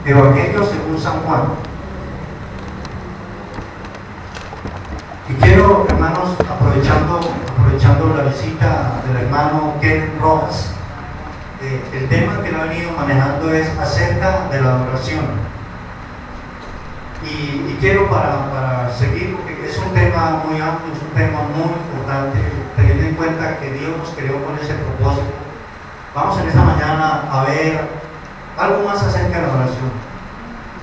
Evangelio según San Juan. Y quiero, hermanos, aprovechando la visita del hermano Ken Rojas, el tema que lo ha venido manejando es acerca de la adoración. Y quiero para seguir, porque es un tema muy amplio, es un tema muy importante, teniendo en cuenta que Dios nos creó con ese propósito. Vamos en esta mañana a ver algo más acerca de la oración.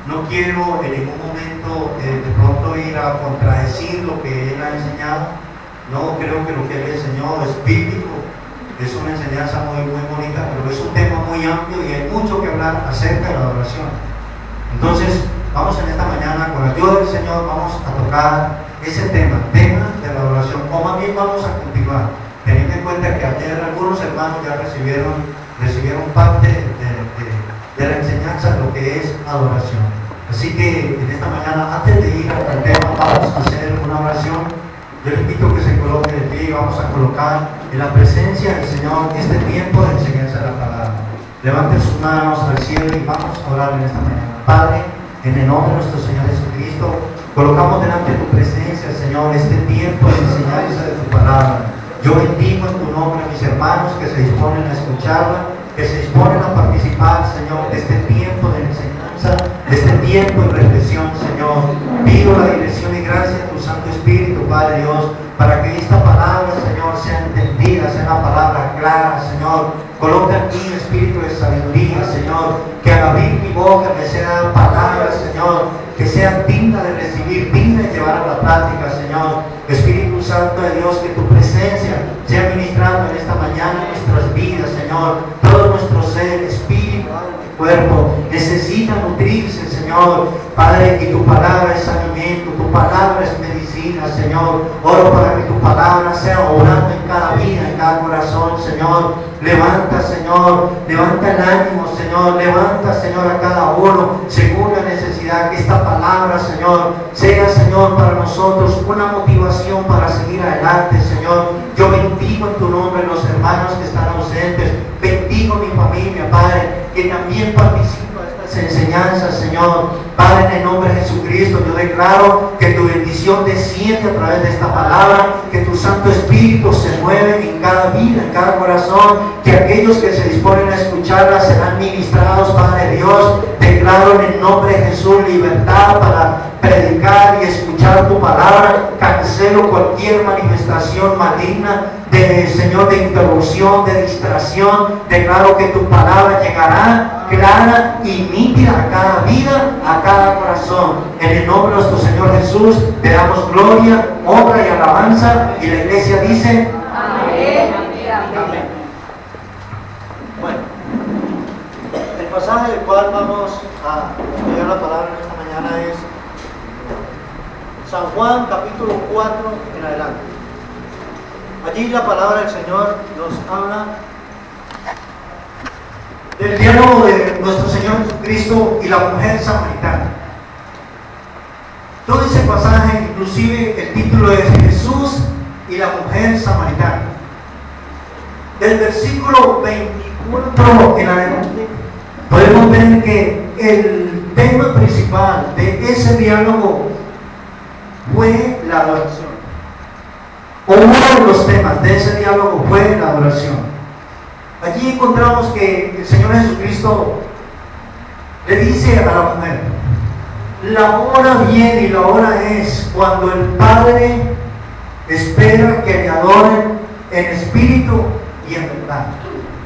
No quiero en ningún momento de pronto ir a contradecir lo que Él ha enseñado. No creo que lo que Él enseñó es bíblico, es una enseñanza muy bonita, pero es un tema muy amplio y hay mucho que hablar acerca de la oración. Entonces, vamos en esta mañana, con la ayuda del Señor, vamos a tocar ese tema de la oración, o más bien vamos a continuar, teniendo en cuenta que ayer algunos hermanos ya recibieron parte de la enseñanza de lo que es adoración. Así que en esta mañana, antes de ir al tema, vamos a hacer una oración. Yo les invito que se coloque de pie y vamos a colocar en la presencia del Señor este tiempo de enseñanza de la palabra. Levanten sus manos al cielo y vamos a orar en esta mañana. Padre, en el nombre de nuestro Señor Jesucristo, colocamos delante de tu presencia, Señor, este tiempo de enseñanza de tu palabra. Yo bendigo en tu nombre a mis hermanos que se disponen a escucharla, que se disponen a participar, Señor, de este tiempo de enseñanza, de este tiempo de reflexión, Señor. Pido la dirección y gracia de tu Santo Espíritu, Padre Dios, para que esta palabra, Señor, sea entendida, sea una palabra clara, Señor. Coloca en mí espíritu de sabiduría, Señor, que al abrir mi boca me sea palabra, Señor, que sea digna de recibir, digna de llevar a la práctica, Señor. Espíritu Santo de Dios, que tu presencia sea ministrando en esta mañana en nuestras vidas, Señor. Todo nuestro ser, espíritu, alma y cuerpo necesita nutrirse, Señor. Padre, que tu palabra es alimento, tu palabra es medicina, Señor. Oro para que tu palabra sea obrando en cada vida, en cada corazón, Señor. Levanta, Señor, levanta el ánimo, Señor. Levanta, Señor, a cada uno según la necesidad. Que esta palabra, Señor, sea, Señor, para nosotros una motivación para seguir adelante, Señor. Yo bendigo en tu nombre los hermanos que están ausentes. Bendigo mi familia, Padre, que también participa de estas enseñanzas, Señor. Padre, en el nombre de Jesucristo, yo declaro que tu bendición desciende a través de esta palabra, que tu Santo Espíritu se mueve en cada vida, en cada corazón, que aquellos que se disponen a escucharla serán ministrados, Padre Dios. Declaro en el nombre de Jesús libertad para predicar y escuchar tu palabra. Cancelo cualquier manifestación maligna Señor, de interrupción, de distracción. Declaro que tu palabra llegará clara y nítida a cada vida, a cada corazón. En el nombre de nuestro Señor Jesús te damos gloria, honra y alabanza, y la iglesia dice amén. Amén. Bueno, el pasaje del cual vamos a estudiar la palabra en esta mañana es San Juan capítulo 4 en adelante. Allí la palabra del Señor nos habla del diálogo de nuestro Señor Jesucristo y la mujer samaritana. Todo ese pasaje, inclusive el título es Jesús y la mujer samaritana. Del versículo 24 en adelante podemos ver que el tema principal de ese diálogo fue la adoración. Uno de los temas de ese diálogo fue la adoración. Allí encontramos que el Señor Jesucristo le dice a la mujer: la hora viene y la hora es cuando el Padre espera que le adoren en espíritu y en verdad.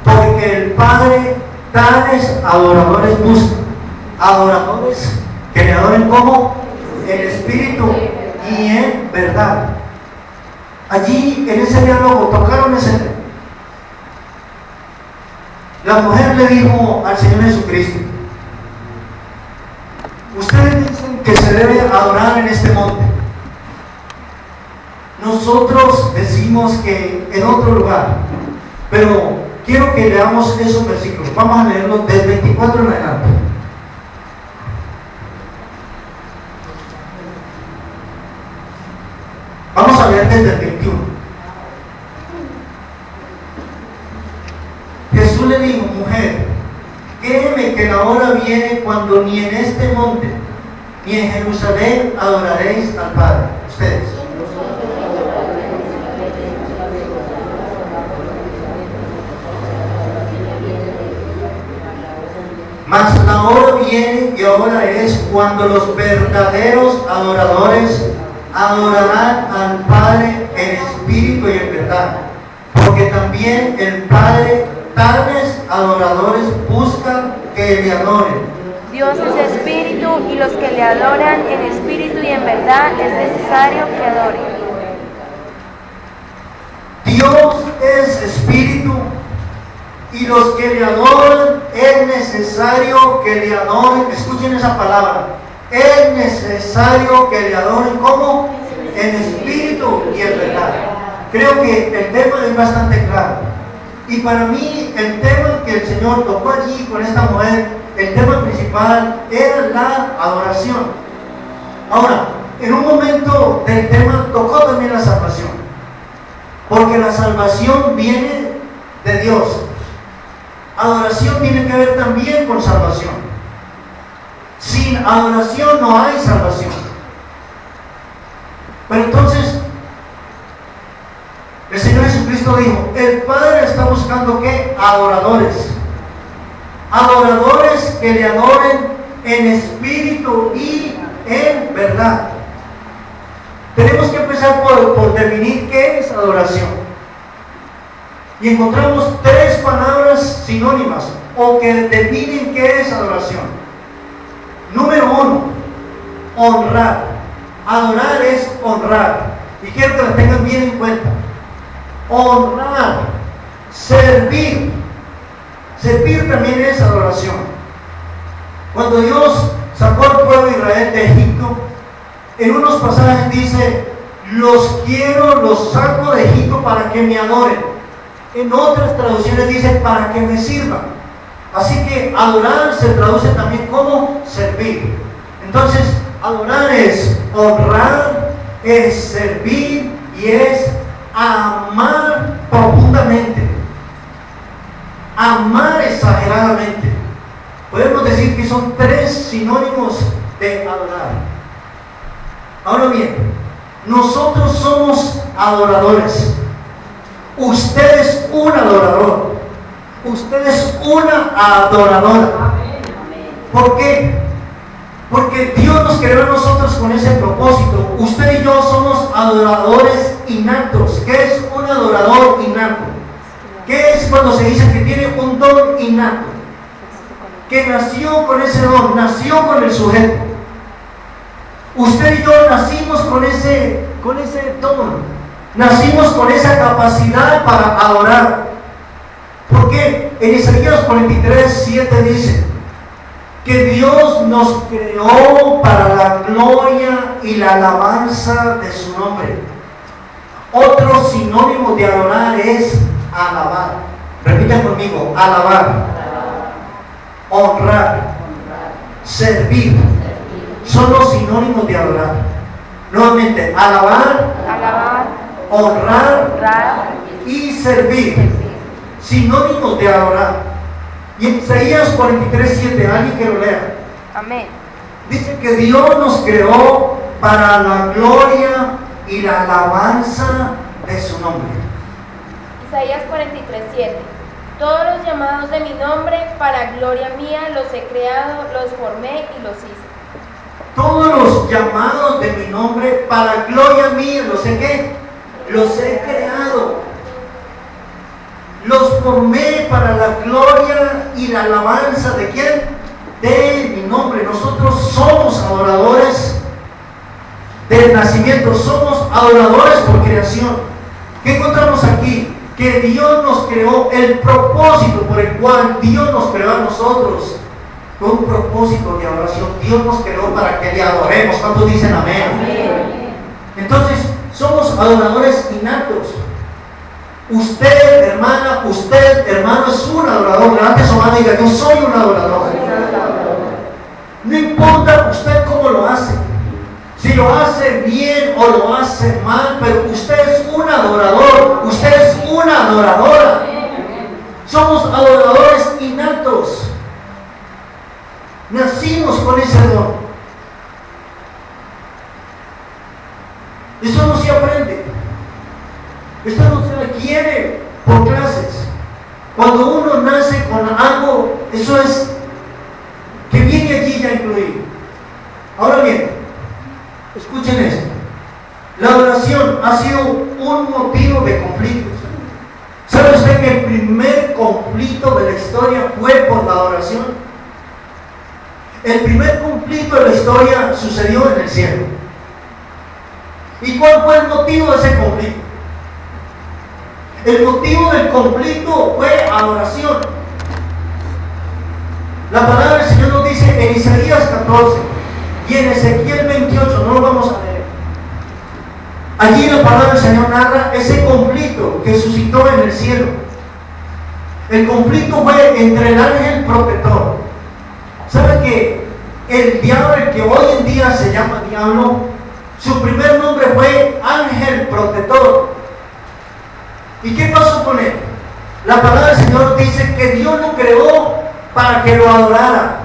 Porque el Padre tales adoradores busca. Adoradores que le adoren como en espíritu y en verdad. Allí en ese diálogo tocaron ese tema. La mujer le dijo al Señor Jesucristo: ustedes dicen que se debe adorar en este monte. Nosotros decimos que en otro lugar. Pero quiero que leamos esos versículos. Vamos a leerlos del 24 en adelante. Vamos a leer desde el 21. Jesús le dijo: mujer, ¿qué me que la hora viene cuando ni en este monte, ni en Jerusalén adoraréis al Padre. Ustedes. Mas la hora viene y ahora es cuando los verdaderos adoradores adorarán al Padre en espíritu y en verdad, porque también el Padre tales adoradores buscan que le adoren. Dios es espíritu y los que le adoran en espíritu y en verdad es necesario que adoren. Dios es espíritu y los que le adoran es necesario que le adoren. Escuchen esa palabra. Es necesario que le adoren. ¿Cómo? En espíritu y en verdad. Creo que el tema es bastante claro. Y para mí el tema que el Señor tocó allí con esta mujer, el tema principal era la adoración. Ahora, en un momento del tema tocó también la salvación. Porque la salvación viene de Dios. Adoración tiene que ver también con salvación. Sin adoración no hay salvación. Pero entonces, el Señor Jesucristo dijo, el Padre está buscando ¿qué? Adoradores. Adoradores que le adoren en espíritu y en verdad. Tenemos que empezar por definir qué es adoración. Y encontramos tres palabras sinónimas o que definen qué es adoración. Número uno, honrar. Adorar es honrar. Y quiero que lo tengan bien en cuenta. Honrar, servir. Servir también es adoración. Cuando Dios sacó al pueblo de Israel de Egipto, en unos pasajes dice, los saco de Egipto para que me adoren. En otras traducciones dice, para que me sirvan. Así que adorar se traduce también como servir. Entonces, adorar es honrar, es servir y es amar profundamente. Amar exageradamente. Podemos decir que son tres sinónimos de adorar. Ahora bien, nosotros somos adoradores. Usted es un adorador. Usted es una adoradora. ¿Por qué? Porque Dios nos creó a nosotros con ese propósito. Usted y yo somos adoradores innatos. ¿Qué es un adorador innato? ¿Qué es cuando se dice que tiene un don innato? Que nació con ese don, nació con el sujeto. Usted y yo nacimos con ese don. Nacimos con esa capacidad para adorar. ¿Por qué? En Isaías 43:7 dice que Dios nos creó para la gloria y la alabanza de su nombre. Otro sinónimo de adorar es alabar. Repita conmigo, alabar, honrar, servir. Son los sinónimos de adorar. Nuevamente, alabar, honrar y servir. Sinónimos de adorar. Y en Isaías 43:7, alguien que lo lea. Amén. Dice que Dios nos creó para la gloria y la alabanza de su nombre. Isaías 43:7. Todos los llamados de mi nombre, para gloria mía, los he creado, los formé y los hice. Todos los llamados de mi nombre, para gloria mía, ¿los he qué? Los he creado. Los formé para la gloria y la alabanza ¿de quién? De mi nombre. Nosotros somos adoradores del nacimiento, somos adoradores por creación. ¿Qué encontramos aquí? Que Dios nos creó, el propósito por el cual Dios nos creó a nosotros, con un propósito de adoración. Dios nos creó para que le adoremos. ¿Cuántos dicen amén? Amén. Entonces, somos adoradores innatos. Usted, hermana, usted, hermano, es un adorador. Levante su mano y diga, yo soy un adorador. No importa usted cómo lo hace, si lo hace bien o lo hace mal, pero usted es un adorador, usted es una adoradora. Somos adoradores innatos. Nacimos con ese don. Eso no se aprende. Esto no se adquiere por clases. Cuando uno nace con algo, eso es que viene allí ya incluido. Ahora bien, escuchen esto. La oración ha sido un motivo de conflictos. ¿Sabe usted que el primer conflicto de la historia fue por la oración? El primer conflicto de la historia sucedió en el cielo. ¿Y cuál fue el motivo de ese conflicto? El motivo del conflicto fue adoración. La palabra del Señor nos dice en Isaías 14 y en Ezequiel 28, no lo vamos a leer. Allí la palabra del Señor narra ese conflicto que suscitó en el cielo. El conflicto fue entre el ángel protector. ¿Sabe que el diablo, el que hoy en día se llama diablo, su primer nombre fue ángel protector? ¿Y qué pasó con él? La palabra del Señor dice que Dios lo creó para que lo adorara.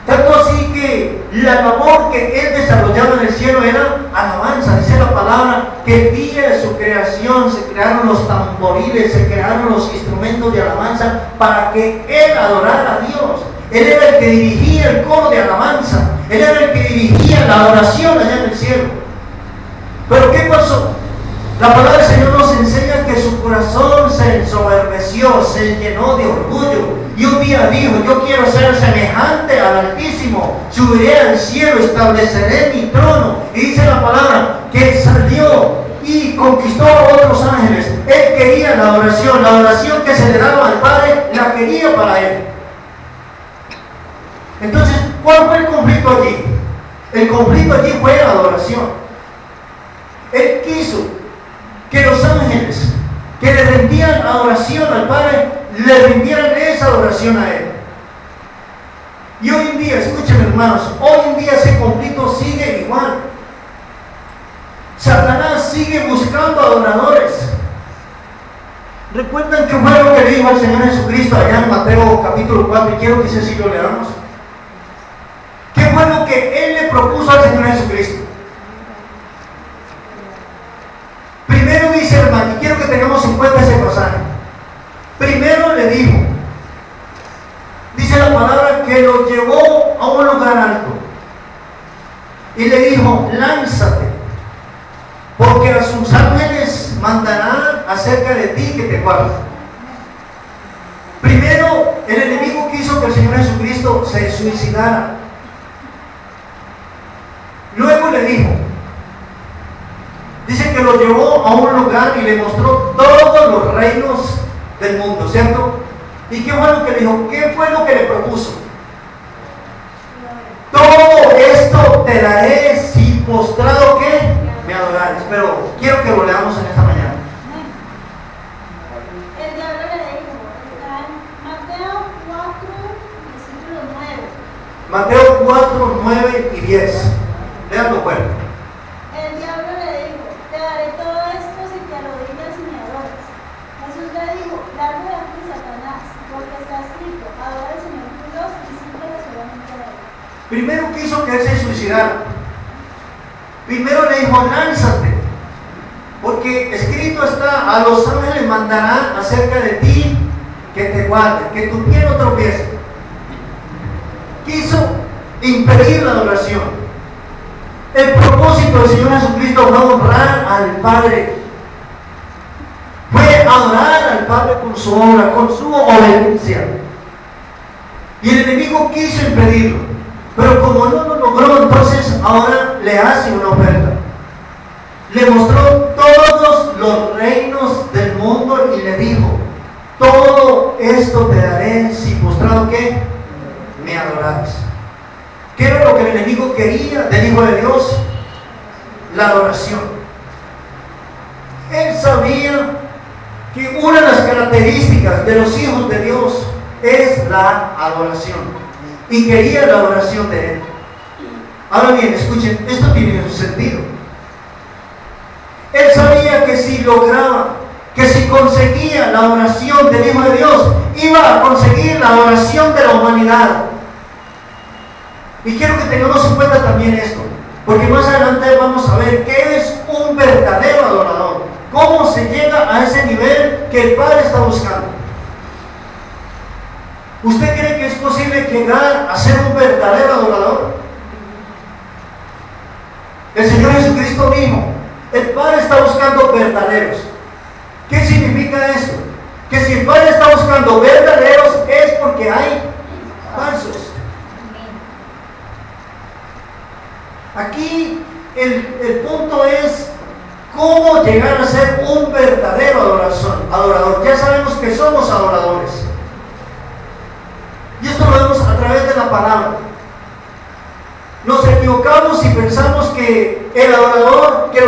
Tanto así que la labor que él desarrollaba en el cielo era alabanza. Dice la palabra que el día de su creación se crearon los tamboriles, se crearon los instrumentos de alabanza para que él adorara a Dios. Él era el que dirigía el coro de alabanza. Él era el que dirigía la adoración allá en el cielo. Pero ¿qué pasó? La palabra del Señor nos enseña que su corazón se ensoberbeció, se llenó de orgullo. Y un día dijo: yo quiero ser semejante al Altísimo, subiré al cielo, estableceré mi trono. Y dice la palabra que salió y conquistó a otros ángeles. Él quería la oración que se le daba al Padre, la quería para él. Entonces, ¿cuál fue el conflicto allí? El conflicto allí fue la adoración. Él quiso que los ángeles que le rendían adoración al Padre, le rindieran esa adoración a Él. Y hoy en día, escúchenme hermanos, hoy en día ese conflicto sigue igual. Satanás sigue buscando adoradores. ¿Recuerdan qué fue lo que le dijo al Señor Jesucristo allá en Mateo capítulo 4? Y quiero que ese sí lo leamos. ¿Qué fue lo que Él le propuso al Señor Jesucristo? Primero dice, hermano, y quiero que tengamos en cuenta ese pasaje. Primero le dijo, dice la palabra que lo llevó a un lugar alto y le dijo: lánzate, porque a sus ángeles mandarán acerca de ti que te guarden. Primero, el enemigo quiso que el Señor Jesucristo se suicidara. Luego le dijo, dice que lo llevó a un lugar y le mostró todos los reinos del mundo, ¿cierto? ¿Y qué fue lo que le dijo? ¿Qué fue lo que le propuso? Todo esto te daré si postrado que me adorares. Pero quiero que lo leamos en esta mañana. El diablo le dijo, está en Mateo 4, versículo 9. Mateo 4, 9 y 10. Léanlo fuerte. El diablo le dijo, te daré todo esto si te arrodillas y me adoras. Jesús le dijo, largo de aquí, Satanás, porque está escrito, adora al Señor tu Dios y sírvele solamente a Él. Primero quiso que él se suicidara. Primero le dijo: lánzate, porque escrito está: a los ángeles mandarán acerca de ti que te guarden, que tu pie no tropiece. Quiso impedir la adoración. El propósito del Señor Jesucristo fue honrar al Padre, fue adorar al Padre con su obra, con su obediencia. Y el enemigo quiso impedirlo, pero como no lo logró, entonces ahora le hace una oferta. Le mostró todos los reinos del mundo y le dijo: todo esto te daré si postrado que me adorares. ¿Qué era lo que el enemigo quería del Hijo de Dios? La adoración. Él sabía que una de las características de los hijos de Dios es la adoración, y quería la adoración de Él. Ahora bien, escuchen, esto tiene su sentido. Él sabía que si lograba, que si conseguía la oración del Hijo de Dios, iba a conseguir la oración de la humanidad. Y quiero que tengamos en cuenta también esto, porque más adelante vamos a ver qué es un verdadero adorador, cómo se llega a ese nivel que el Padre está buscando. ¿Usted cree que es posible llegar a ser un verdadero adorador? El Señor Jesucristo dijo, el Padre está buscando verdaderos. ¿Qué significa esto? Que si el Padre está buscando verdaderos es porque hay falsos. Aquí el punto es cómo llegar a ser un verdadero adorador. Ya sabemos que somos adoradores. Y esto lo vemos a través de la palabra. Nos equivocamos y pensamos que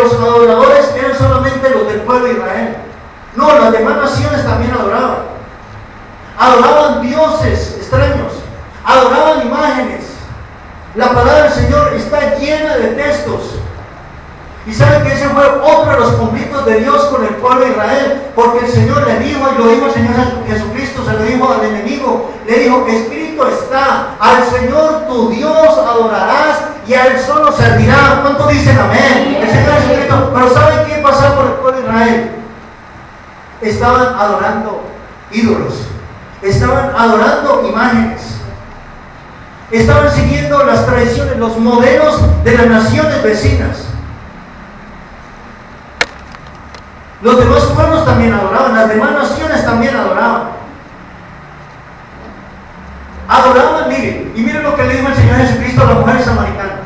los adoradores eran solamente los del pueblo de Israel. No, las demás naciones también adoraban. Adoraban dioses extraños, adoraban imágenes. La palabra del Señor está llena de textos. Y saben que ese fue otro de los conflictos de Dios con el pueblo de Israel, porque el Señor le dijo, y lo dijo el Señor Jesucristo, se lo dijo al enemigo, le dijo, escrito está, al Señor tu Dios adorarás y a Él solo servirás. ¿Cuántos dicen amén? El Señor Jesucristo. Pero ¿saben qué pasó con el pueblo de Israel? Estaban adorando ídolos, estaban adorando imágenes, estaban siguiendo las tradiciones, los modelos de las naciones vecinas. Los demás pueblos también adoraban, las demás naciones también adoraban. Adoraban, miren, y miren lo que le dijo el Señor Jesucristo a la mujer samaritana.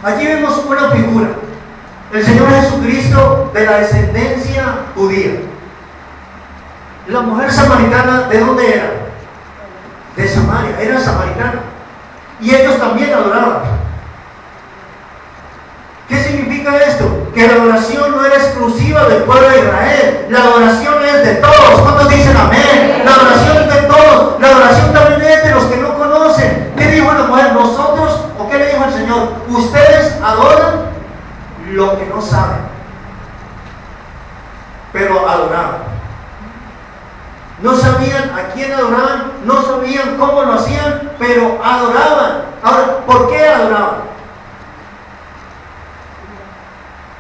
Allí vemos una figura, el Señor Jesucristo de la descendencia judía. La mujer samaritana, ¿de dónde era? De Samaria, era samaritana. Y ellos también adoraban. ¿Qué significa esto? Que la adoración no era exclusiva del pueblo de Israel. La adoración es de todos. ¿Cuántos dicen amén? La adoración es de todos. La adoración también es de los que no conocen. ¿Qué dijo la mujer? Nosotros, ¿o qué le dijo el Señor? Ustedes adoran lo que no saben. Pero adoraban. No sabían a quién adoraban, no sabían cómo lo hacían, pero adoraban. Ahora, ¿por qué adoraban?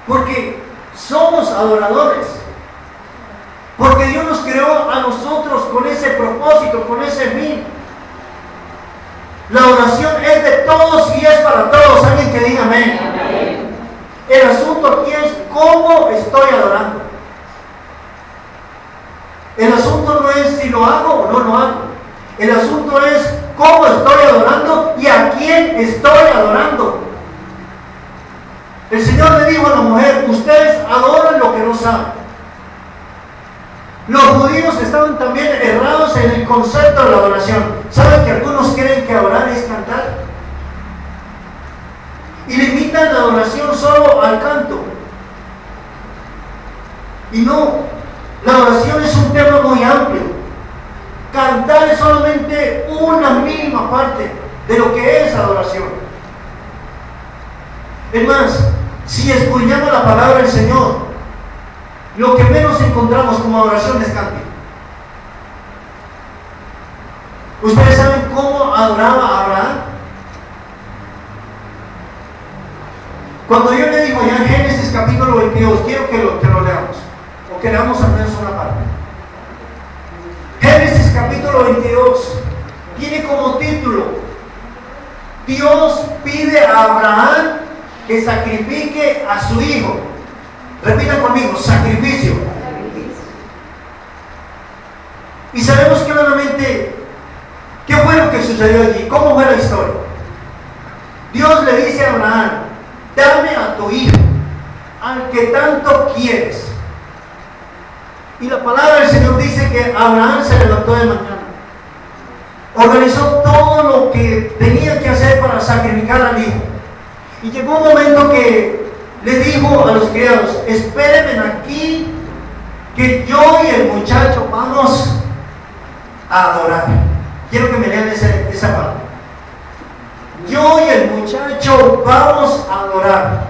Porque somos adoradores. Porque Dios nos creó a nosotros con ese propósito, con ese fin. La adoración es de todos y es para todos. Alguien que diga amén. Amén. El asunto aquí es cómo estoy adorando. El asunto no es si lo hago o no lo hago. El asunto es cómo estoy adorando y a quién estoy adorando. El Señor le dijo a la mujer, ustedes adoran lo que no saben. Los judíos estaban también errados en el concepto de la adoración. ¿Saben que algunos creen que adorar es cantar? Y limitan la adoración solo al canto. Y no. La adoración es un tema muy amplio. Cantar es solamente una mínima parte de lo que es adoración. Es más, si escudriñamos la palabra del Señor, lo que menos encontramos como adoración es cante. ¿Ustedes saben cómo adoraba a Abraham? Cuando Dios le dijo ya en Génesis capítulo 22, quiero que lo leamos. O que leamos al menos una parte. Génesis capítulo 22 tiene como título: Dios pide a Abraham que sacrifique a su hijo. Repita conmigo: sacrificio. Y sabemos claramente qué fue lo que sucedió allí, cómo fue la historia. Dios le dice a Abraham: dame a tu hijo, al que tanto quieres. Y la palabra del Señor dice que Abraham se levantó de mañana, organizó todo lo que tenía que hacer para sacrificar al hijo. Y llegó un momento que le dijo a los criados: espérenme aquí, que yo y el muchacho vamos a adorar. Quiero que me lean esa parte. Yo y el muchacho vamos a adorar.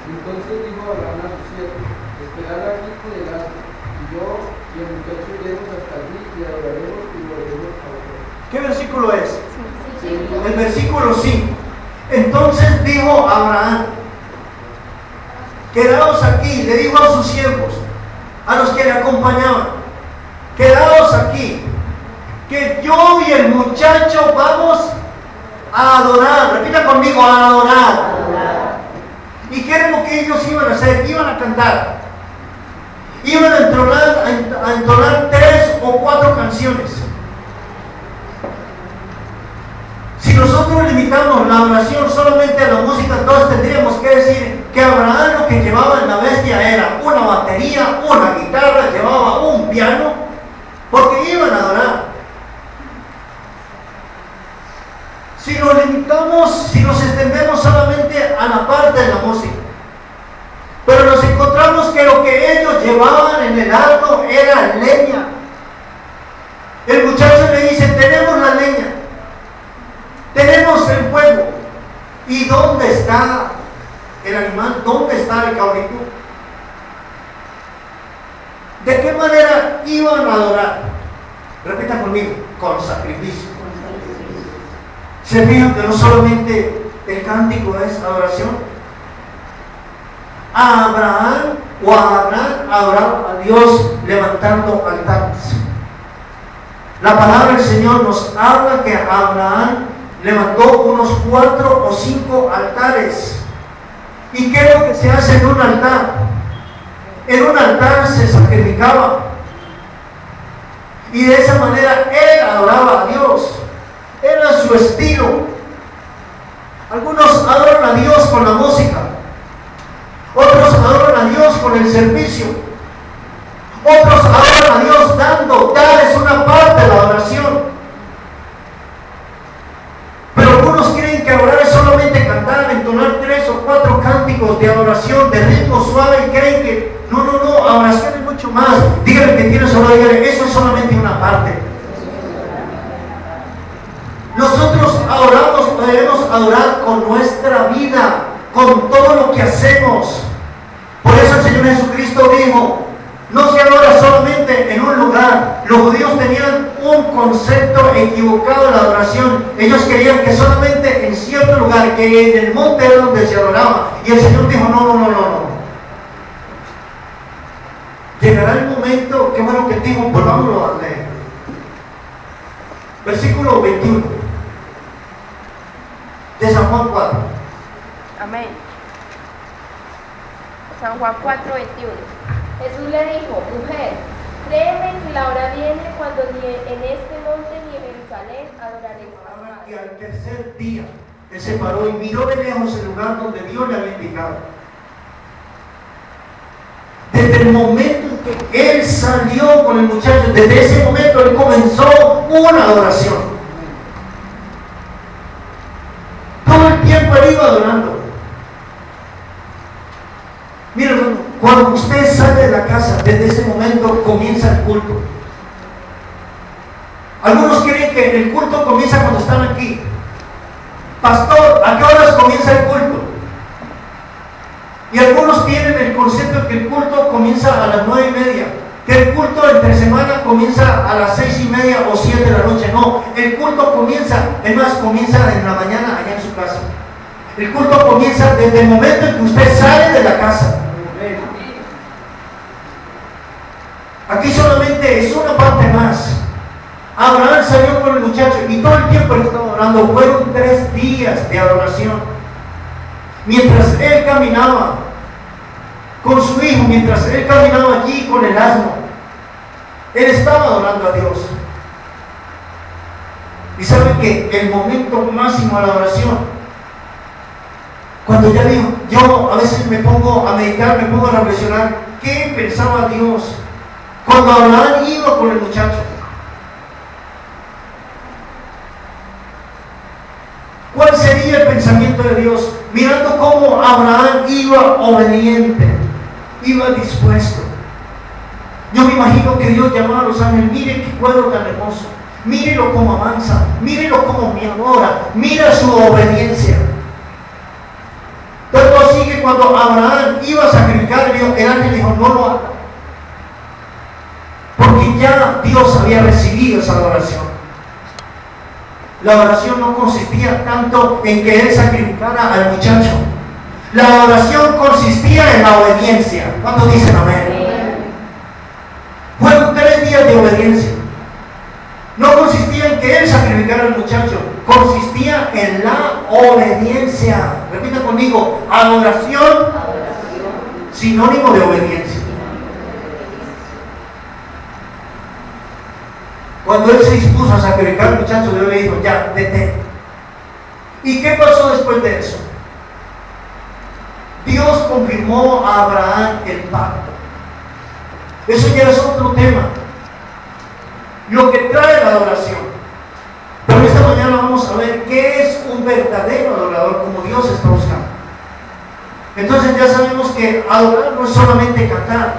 Entonces dijo Abraham a sus siervos: esperad aquí con el asno, y yo y el muchacho iremos hasta allí y adoraremos y volveremos a orar. ¿Qué versículo es? El Versículo 5. Entonces dijo Abraham: quedaos aquí. Le dijo a sus siervos, a los que le acompañaban: quedaos aquí, que yo y el muchacho vamos a adorar. Repita conmigo: a adorar. ¿Y qué era lo que ellos iban a hacer? Iban a cantar. Iban a entonar 3 o 4 canciones. Si nosotros limitamos la oración solamente a la música, entonces tendríamos que decir que Abraham lo que llevaba en la bestia era una batería, una guitarra, llevaba un piano, porque iban a adorar. Si nos limitamos, si nos extendemos solamente a la parte de la música, pero nos encontramos que lo que ellos llevaban en el arco era leña. El muchacho le dice: tenemos la leña, tenemos el fuego. ¿Y dónde está el animal? ¿Dónde está el cabrito? ¿De qué manera iban a adorar? Repita conmigo: con sacrificio. ¿Se fijan que no solamente el cántico es adoración? Abraham adoraba a Dios levantando altares. La palabra del Señor nos habla que Abraham levantó unos 4 o 5 altares. ¿Y qué es lo que se hace en un altar? En un altar se sacrificaba, y de esa manera él adoraba a Dios. Era su estilo. Algunos adoran a Dios con la música, otros adoran a Dios con el servicio, otros adoran a Dios dando. Dar es una parte de la adoración. Pero algunos creen que adorar es solamente cantar, entonar 3 o 4 cánticos de adoración de ritmo suave, y creen que no, adoración es mucho más. Dígale que tiene solo, dígale: eso es solamente una parte. Nosotros adoramos, debemos adorar con nuestra vida, con todo lo que hacemos. Por eso el Señor Jesucristo dijo: no se adora solamente en un lugar. Los judíos tenían un concepto equivocado de la adoración. Ellos creían que solamente en cierto lugar, que en el monte era donde se adoraba. Y el Señor dijo: no. Llegará el momento, qué bueno que dijo, volvámoslo a leer. Versículo 21 de San Juan 4. Amén. San Juan 4:21. Jesús le dijo: mujer, créeme que la hora viene cuando ni en este monte ni en Jerusalén adoraréis al Padre. Y al tercer día él se paró y miró de lejos el lugar donde Dios le había indicado. Desde el momento en que él salió con el muchacho, desde ese momento él comenzó una adoración. Todo el tiempo él iba adorando. Mira, hermano, cuando usted sale de la casa, desde ese momento comienza el culto. Algunos creen que el culto comienza cuando están aquí. Pastor, ¿a qué horas comienza el culto? Y algunos tienen el concepto de que el culto comienza a las 9:30, que el culto entre semana comienza a las 6:30 o 7 de la noche. No, el culto comienza, es más, comienza en la mañana allá en su casa. El culto comienza desde el momento en que usted sale de la casa. Aquí solamente es una parte más. Abraham salió con el muchacho y todo el tiempo él estaba orando. Fueron 3 días de adoración. Mientras él caminaba con su hijo, mientras él caminaba allí con el asno, él estaba adorando a Dios. Y sabe que el momento máximo de la oración, cuando ya dijo, yo a veces me pongo a meditar, me pongo a reflexionar, ¿qué pensaba Dios cuando Abraham iba con el muchacho? ¿Cuál sería el pensamiento de Dios? Mirando cómo Abraham iba obediente, iba dispuesto. Yo me imagino que Dios llamaba a los ángeles: mire qué cuadro tan hermoso, mírelo cómo avanza, mírelo cómo me adora, mira su obediencia. Tanto así que cuando Abraham iba a sacrificar, el ángel dijo: no lo haga, porque ya Dios había recibido esa adoración. La oración no consistía tanto en que él sacrificara al muchacho. La oración consistía en la obediencia. ¿Cuántos dicen amén? Fueron 3 días de obediencia. No consistía en que él sacrificara al muchacho, consistía en la obediencia. Repita conmigo, adoración, sinónimo de obediencia. Cuando él se dispuso a sacrificar al muchacho, Dios le dijo, ya, detén. ¿Y qué pasó después de eso? Dios confirmó a Abraham el pacto. Eso ya es otro tema. Lo que trae la adoración. Pero esta mañana vamos a ver qué es un verdadero adorador, como Dios está buscando. Entonces ya sabemos que adorar no es solamente cantar.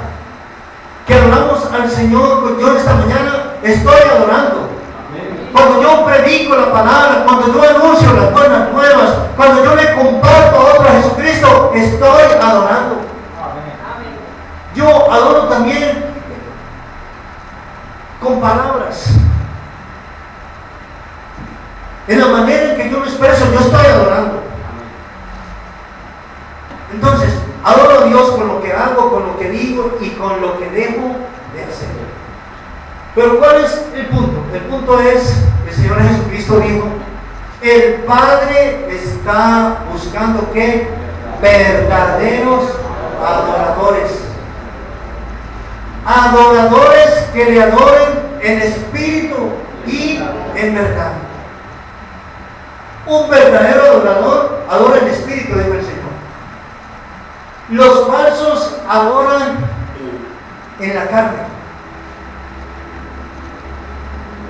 Que adoramos al Señor. Yo esta mañana estoy adorando. Cuando yo predico la palabra, cuando yo anuncio las buenas nuevas, cuando yo le comparto a otros a Jesucristo, estoy adorando. Yo adoro también con palabras. En la manera en que yo me expreso, yo estoy adorando. Entonces, adoro a Dios con lo que hago, con lo que digo y con lo que dejo de hacer. Pero ¿cuál es el punto? El punto es, el Señor Jesucristo dijo, el Padre está buscando ¿qué? Verdaderos adoradores. Adoradores que le adoren en espíritu y en verdad. Un verdadero adorador adora en espíritu, dijo el Señor. Los falsos adoran en la carne.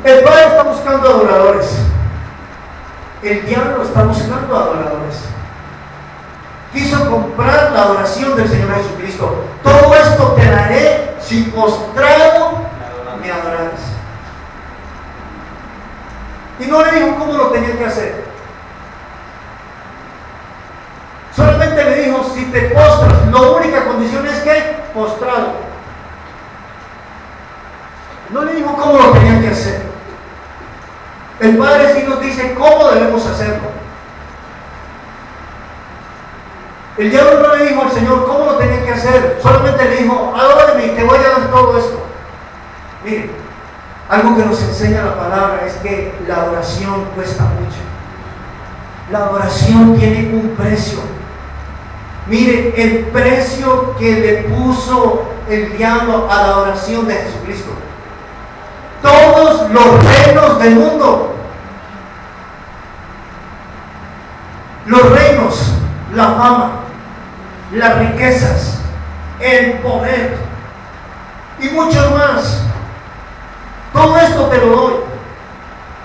El Padre está buscando adoradores. El diablo está buscando adoradores. Quiso comprar la adoración del Señor Jesucristo. Todo esto te daré si postrado me adorares. Y no le dijo cómo lo tenía que hacer. Solamente le dijo, si te postras, la única condición es que postrado. No le dijo cómo lo tenían que hacer. El Padre sí nos dice cómo debemos hacerlo. El diablo no le dijo al Señor cómo lo tenía que hacer, solamente le dijo, adórame y te voy a dar todo esto. Miren, algo que nos enseña la palabra es que la adoración cuesta mucho. La adoración tiene un precio. Mire, el precio que le puso el diablo a la adoración de Jesucristo. Todos los reinos del mundo, los reinos, la fama, las riquezas, el poder y muchos más, todo esto te lo doy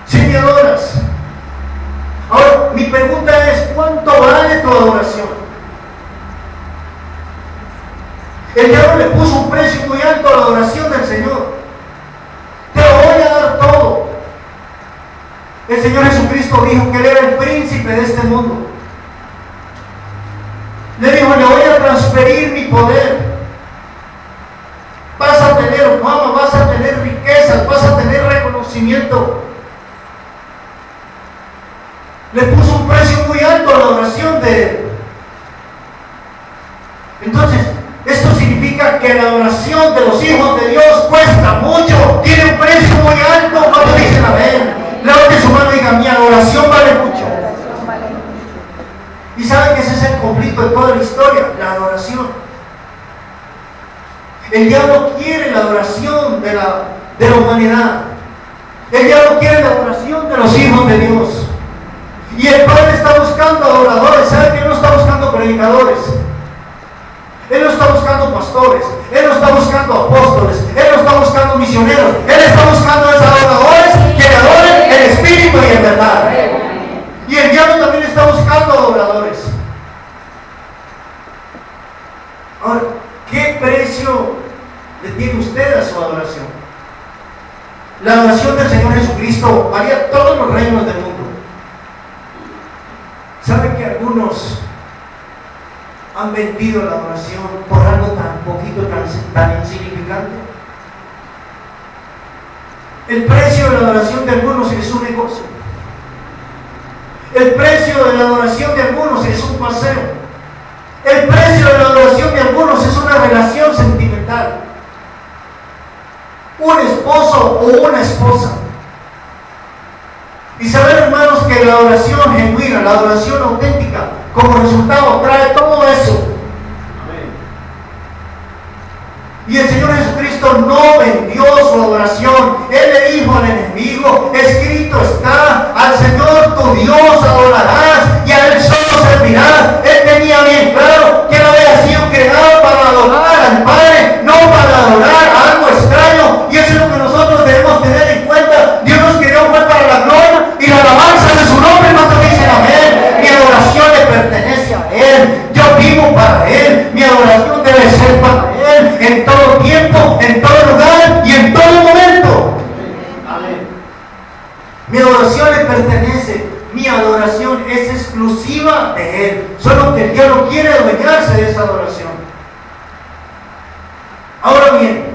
si me adoras. Ahora, mi pregunta es, ¿cuánto vale tu adoración? El diablo le puso un precio muy alto a la adoración del Señor. Te lo voy a dar todo. El Señor Jesucristo dijo que Él era el príncipe de este mundo. Le dijo, le voy a transferir mi poder. Vas a tener fama, vas a tener riquezas, vas a tener reconocimiento. Le puso un precio muy alto a la adoración de Él. Entonces, esto significa que la adoración de los hijos de Dios cuesta mucho, tiene un precio muy alto. ¿Cuántos dicen amén? Levante su mano y diga, mi adoración vale mucho. Y saben que ese es el conflicto de toda la historia, la adoración. El diablo quiere la adoración de la humanidad. El diablo quiere la adoración de los hijos de Dios. Y el Padre está buscando adoradores. ¿Sabe que Él no está buscando predicadores? Él no está buscando pastores, Él no está buscando apóstoles, Él no está buscando misioneros, Él está buscando a esos adoradores que le adoren en espíritu y en verdad. Y el diablo también está buscando adoradores. Ahora, ¿qué precio le tiene usted a su adoración? La adoración del Señor Jesucristo valía todos los reinos del mundo. ¿Sabe que algunos han vendido la adoración por algo tan poquito, tan insignificante? El precio de la adoración de algunos es un negocio. El precio de la adoración de algunos es un paseo. El precio de la adoración de algunos es una relación sentimental. Un esposo o una esposa. Y saber, hermanos, que la adoración genuina, la adoración auténtica, como resultado trae todo eso. Y el Señor Jesucristo no vendió su adoración. Él le dijo al enemigo: escrito está, al Señor tu Dios adorarás y a Él solo servirás. Él tenía bien claro que Él había sido creado para adorar al Padre, no para adorar a algo extraño. Y eso es lo que nosotros debemos tener en cuenta. Dios nos creó fue para la gloria y la alabanza de su nombre. ¿Cuántos dicen amén? Mi adoración le pertenece a Él. Yo vivo para Él. Mi adoración debe ser para Él en todo tiempo, en todo lugar y en todo momento. Amén. Mi adoración le pertenece. Mi adoración es exclusiva de Él. Solo que Dios no quiere adueñarse de esa adoración. Ahora bien,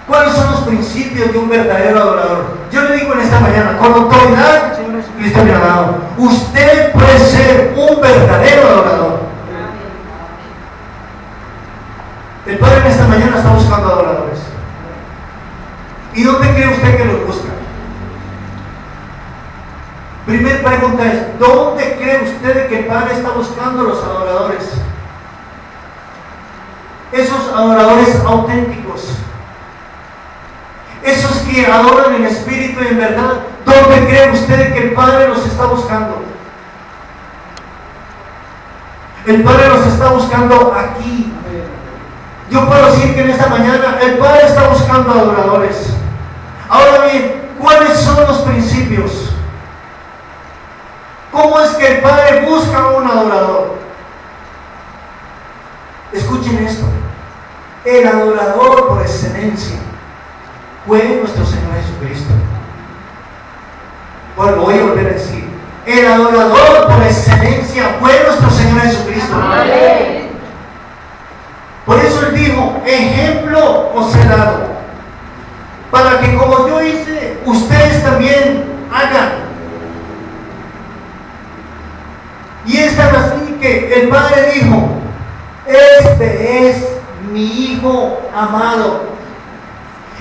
¿cuáles son los principios de un verdadero adorador? Yo le digo en esta mañana, con autoridad que el Señor Jesucristo me ha dado, usted puede ser un verdadero adorador. El Padre en esta mañana está buscando adoradores. ¿Y dónde cree usted que los busca? Primera pregunta es: ¿dónde cree usted que el Padre está buscando los adoradores? Esos adoradores auténticos, esos que adoran en espíritu y en verdad. ¿Dónde cree usted que el Padre los está buscando? El Padre los está buscando aquí. Yo puedo decir que en esta mañana el Padre está buscando adoradores. Ahora bien, ¿cuáles son los principios? ¿Cómo es que el Padre busca a un adorador? Escuchen esto. El adorador por excelencia fue nuestro Señor Jesucristo. Bueno, voy a volver a decir: el adorador por excelencia fue nuestro Señor Jesucristo. Amén. Por eso Él dijo: ejemplo os he dado, para que como yo hice, ustedes también hagan. Y es tan así que el Padre dijo: este es mi Hijo amado,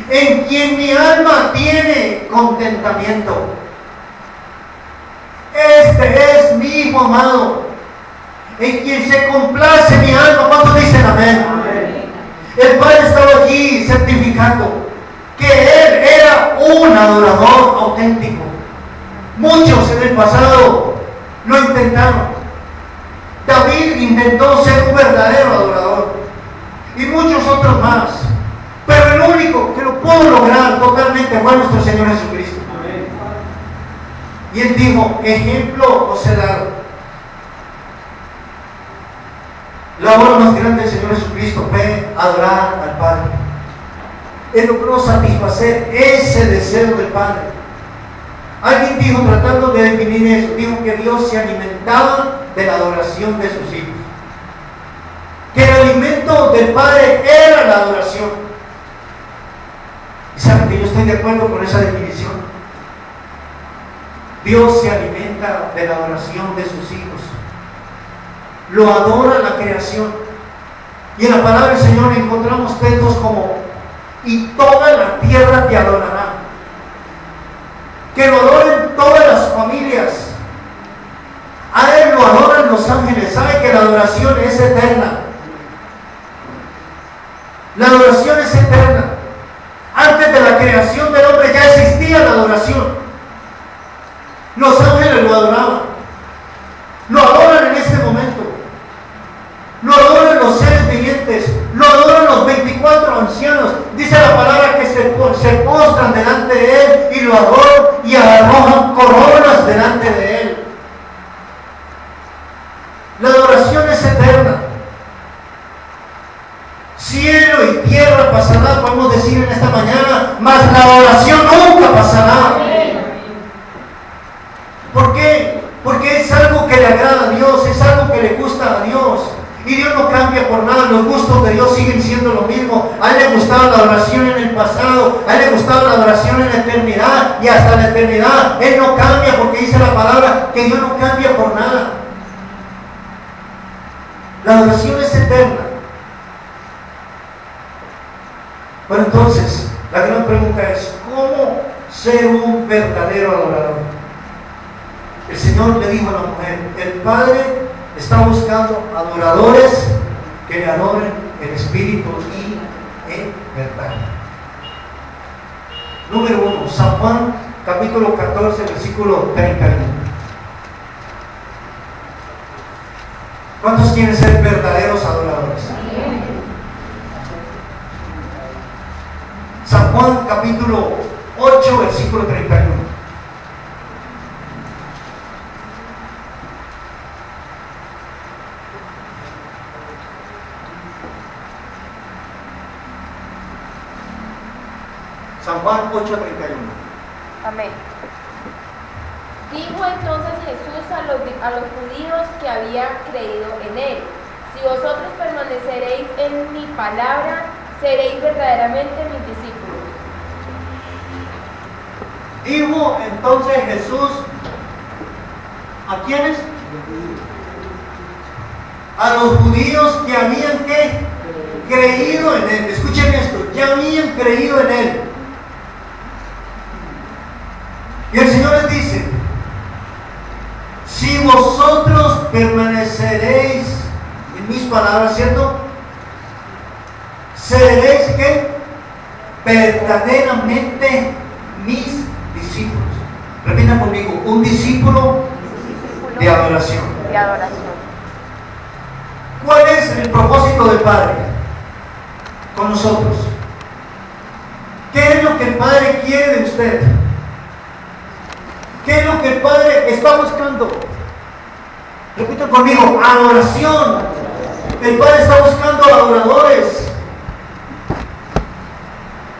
en quien mi alma tiene contentamiento. Este es mi Hijo amado, en quien se complace mi alma. ¿Cuántos dicen amén? Amén. El Padre estaba allí certificando que Él era un adorador auténtico. Muchos en el pasado lo intentaron. David intentó ser un verdadero adorador y muchos otros más, pero el único que lo pudo lograr totalmente fue nuestro Señor Jesucristo. Amén. Y Él dijo: ejemplo os he dado. La obra más grande del Señor Jesucristo fue adorar al Padre. Él logró satisfacer ese deseo del Padre. Alguien dijo, tratando de definir eso, dijo que Dios se alimentaba de la adoración de sus hijos. Que el alimento del Padre era la adoración. ¿Y saben que yo estoy de acuerdo con esa definición? Dios se alimenta de la adoración de sus hijos. Lo adora la creación. Y en la palabra del Señor encontramos textos como: y toda la tierra te adorará. Que lo adoren todas las familias. A Él lo adoran los ángeles. ¿Sabe que la adoración es eterna? La adoración es eterna. Antes de la creación del hombre ya existía la adoración. Los ángeles lo adoraban. Lo adoran en este momento. Lo adoran los seres vivientes. Lo adoran los 24 ancianos. Dice la palabra que se postran delante de Él y lo adoran y arrojan coronas delante de Él. La adoración es eterna. Cielo y tierra pasará, podemos decir en esta mañana, mas la adoración nunca pasará. ¿Por qué? Porque es algo que le agrada a Dios, es algo que le gusta a Dios. Y Dios no cambia por nada, los gustos de Dios siguen siendo lo mismo. A Él le gustaba la oración en el pasado, a Él le gustaba la oración en la eternidad y hasta la eternidad. Él no cambia porque dice la palabra que Dios no cambia por nada. La oración es eterna. Bueno, entonces, la gran pregunta es, ¿cómo ser un verdadero adorador? El Señor le dijo a la mujer, el Padre está buscando adoradores que le adoren en espíritu y en verdad. Número 1, San Juan capítulo 14, versículo 31. ¿Cuántos quieren ser verdaderos adoradores? San Juan capítulo 8, versículo 31. San Juan 8:31. Amén. Dijo entonces Jesús a los judíos que habían creído en él: si vosotros permaneceréis en mi palabra, seréis verdaderamente mis discípulos. Dijo entonces Jesús, ¿a quiénes? A los judíos que habían ¿qué? Creído en él. Escuchen esto, ya habían creído en él. Y el Señor les dice, si vosotros permaneceréis en mis palabras, ¿cierto? Seréis ¿qué? Verdaderamente mis discípulos. Repitan conmigo, un discípulo de adoración. De adoración. ¿Cuál es el propósito del Padre con nosotros? ¿Qué es lo que el Padre quiere de usted? ¿Qué es lo que el Padre está buscando? Repiten conmigo, adoración. El Padre está buscando adoradores.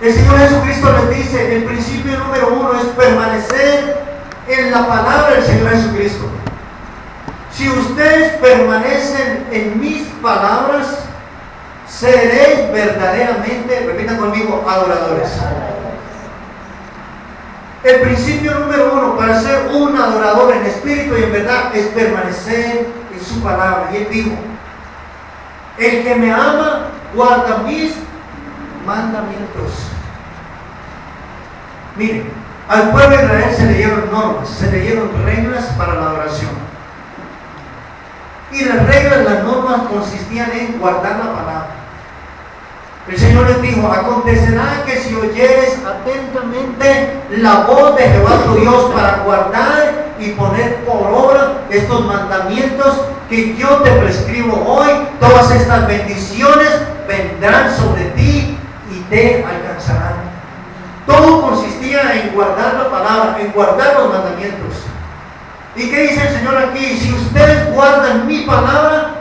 El Señor Jesucristo les dice, el principio número 1 es permanecer en la palabra del Señor Jesucristo. Si ustedes permanecen en mis palabras, seréis verdaderamente, repitan conmigo, adoradores. El principio número 1 para ser un adorador en espíritu y en verdad es permanecer en su palabra. Y Él dijo, el que me ama guarda mis mandamientos. Miren, al pueblo de Israel se le dieron normas, se le dieron reglas para la adoración. Y las reglas, las normas consistían en guardar la palabra. El Señor les dijo, acontecerá que si oyeres atentamente la voz de Jehová tu Dios para guardar y poner por obra estos mandamientos que yo te prescribo hoy, todas estas bendiciones vendrán sobre ti y te alcanzarán. Todo consistía en guardar la palabra, en guardar los mandamientos. ¿Y qué dice el Señor aquí? Si ustedes guardan mi palabra,